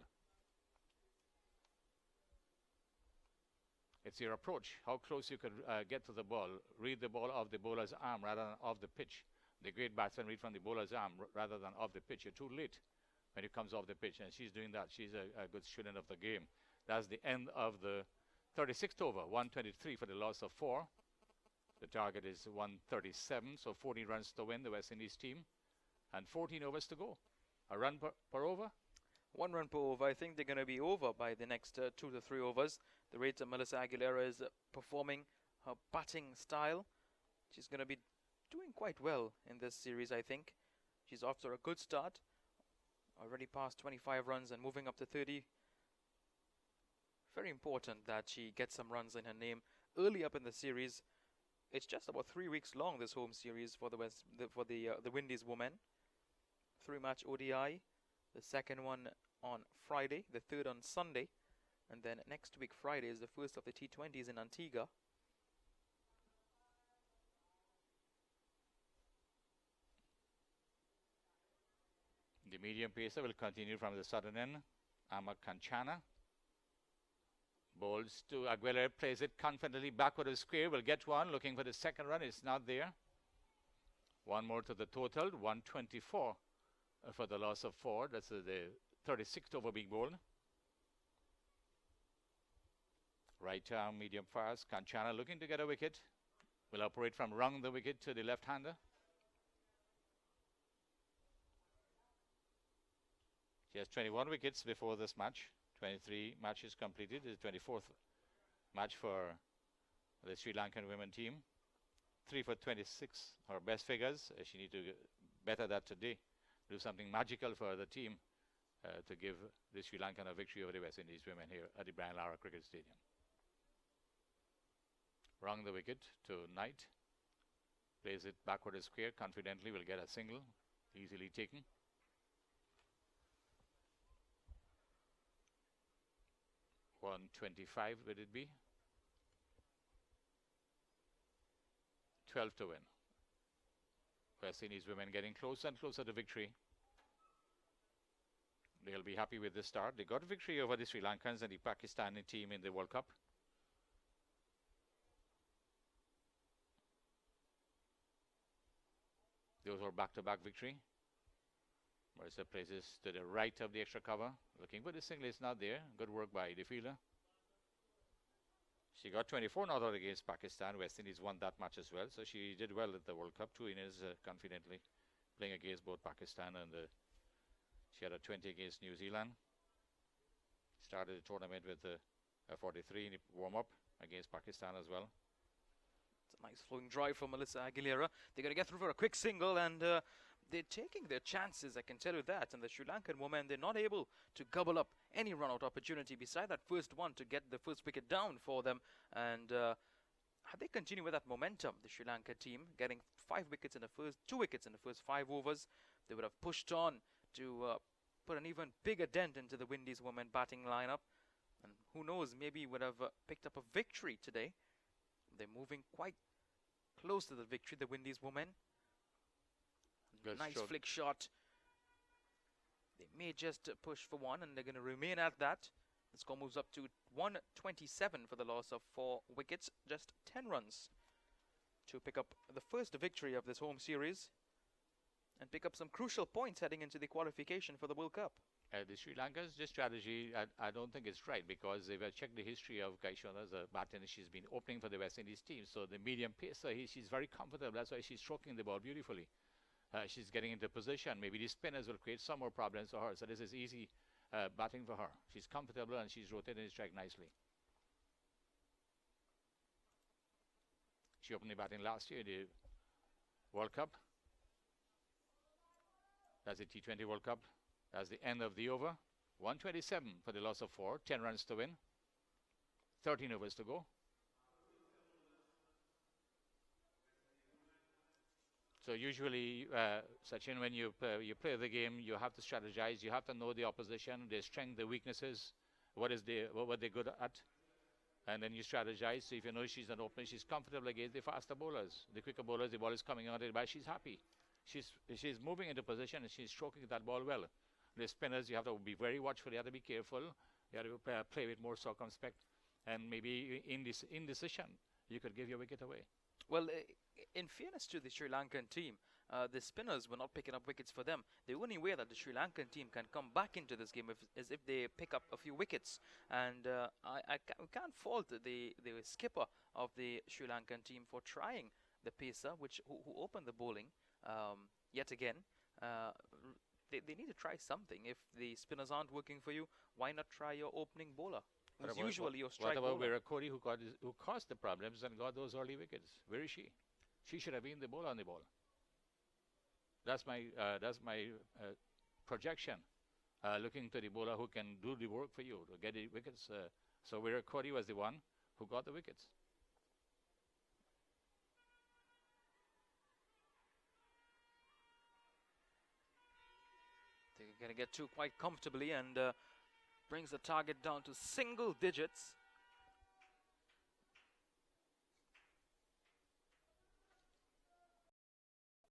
It's your approach, how close you can get to the ball, read the ball off the bowler's arm rather than off the pitch. The great batsman read from the bowler's arm rather than off the pitch. You're too late when it comes off the pitch, and she's doing that. She's a good student of the game. That's the end of the 36th over, 123 for the loss of 4. The target is 137, so 40 runs to win, the West Indies team, and 14 overs to go. A run per over? 1 run per over. I think they're going to be over by the next 2 to 3 overs. The rate of Melissa Aguilera is performing her batting style. She's going to be doing quite well in this series, I think. She's off to a good start. Already past 25 runs and moving up to 30. Very important that she gets some runs in her name early up in the series. It's just about 3 weeks long, this home series for the Windies women. 3-match ODI. The second one on Friday, the third on Sunday, and then next week Friday is the first of the T20s in Antigua. The medium pacer will continue from the southern end. Ahmad Kanchana bowls to Aguilera, plays it confidently backward of square, will get one, looking for the second run, it's not there. One more to the total, 124 for the loss of 4. That's the 36th over being bowled. Right arm, medium fast. Kanchana looking to get a wicket. will operate from round the wicket to the left-hander. She has 21 wickets before this match. 23 matches completed. This is the 24th match for the Sri Lankan women team. 3 for 26, her best figures. She need to better that today. Do something magical for the team to give the Sri Lankan a victory over the West Indies women here at the Brian Lara Cricket Stadium. Wrong the wicket to Knight. Plays it backward as square. Confidently will get a single. Easily taken. .125 would it be? 12 to win. West Indies women getting closer and closer to victory. They'll be happy with this start. They got a victory over the Sri Lankans and the Pakistani team in the World Cup. Those were back-to-back victory. Marissa places to the right of the extra cover. Looking for the single, is not there. Good work by the fielder. She got 24 not out against Pakistan. West Indies won that match as well. So she did well at the World Cup. 2 innings confidently playing against both Pakistan and she had a 20 against New Zealand. Started the tournament with a 43 in the warm-up against Pakistan as well. It's a nice flowing drive from Melissa Aguilera. They're going to get through for a quick single, and they're taking their chances, I can tell you that. And the Sri Lankan women, they're not able to gobble up any run-out opportunity beside that first one to get the first wicket down for them. And had they continued with that momentum, the Sri Lanka team, getting 5 wickets in the first, 2 wickets in the first 5 overs, they would have pushed on to put an even bigger dent into the Windies women batting lineup. And who knows, maybe would have picked up a victory today. They're moving quite close to the victory, the Windies women. Good nice stroke. flick shot. They may just push for one, and they're going to remain at that. The score moves up to 127 for the loss of 4 wickets. Just 10 runs to pick up the first victory of this home series and pick up some crucial points heading into the qualification for the World Cup. The Sri Lanka's just strategy, I don't think it's right, because if I check the history of Gaishona's batting, she's been opening for the West Indies team. So the medium pacer, she's very comfortable. That's why she's stroking the ball beautifully. She's getting into position. Maybe the spinners will create some more problems for her. So this is easy batting for her. She's comfortable and she's rotating the strike nicely. She opened the batting last year, the World Cup. That's the T20 World Cup. That's the end of the over. 127 for the loss of 4. 10 runs to win. 13 overs to go. So usually, Sachin, when you play the game, you have to strategize. You have to know the opposition, their strength, their weaknesses, what they're good at, and then you strategize. So if you know she's an opener, she's comfortable against the faster bowlers, the quicker bowlers. The ball is coming out, but she's happy. She's moving into position and she's stroking that ball well. The spinners, you have to be very watchful. You have to be careful. You have to play with more circumspect, and maybe in this indecision, you could give your wicket away. Well, in fairness to the Sri Lankan team, the spinners were not picking up wickets for them. The only way that the Sri Lankan team can come back into this game is if they pick up a few wickets. And I can't fault the skipper of the Sri Lankan team for trying the pacer, who opened the bowling yet again. They need to try something. If the spinners aren't working for you, why not try your opening bowler, who's usually your strike bowler? What about Virat Kohli, who caused the problems and got those early wickets? Where is she? She should have been the bowler on the ball. That's my projection. Looking to the bowler who can do the work for you to get the wickets. So Virat Kohli was the one who got the wickets. They're going to get 2 quite comfortably, and brings the target down to single digits.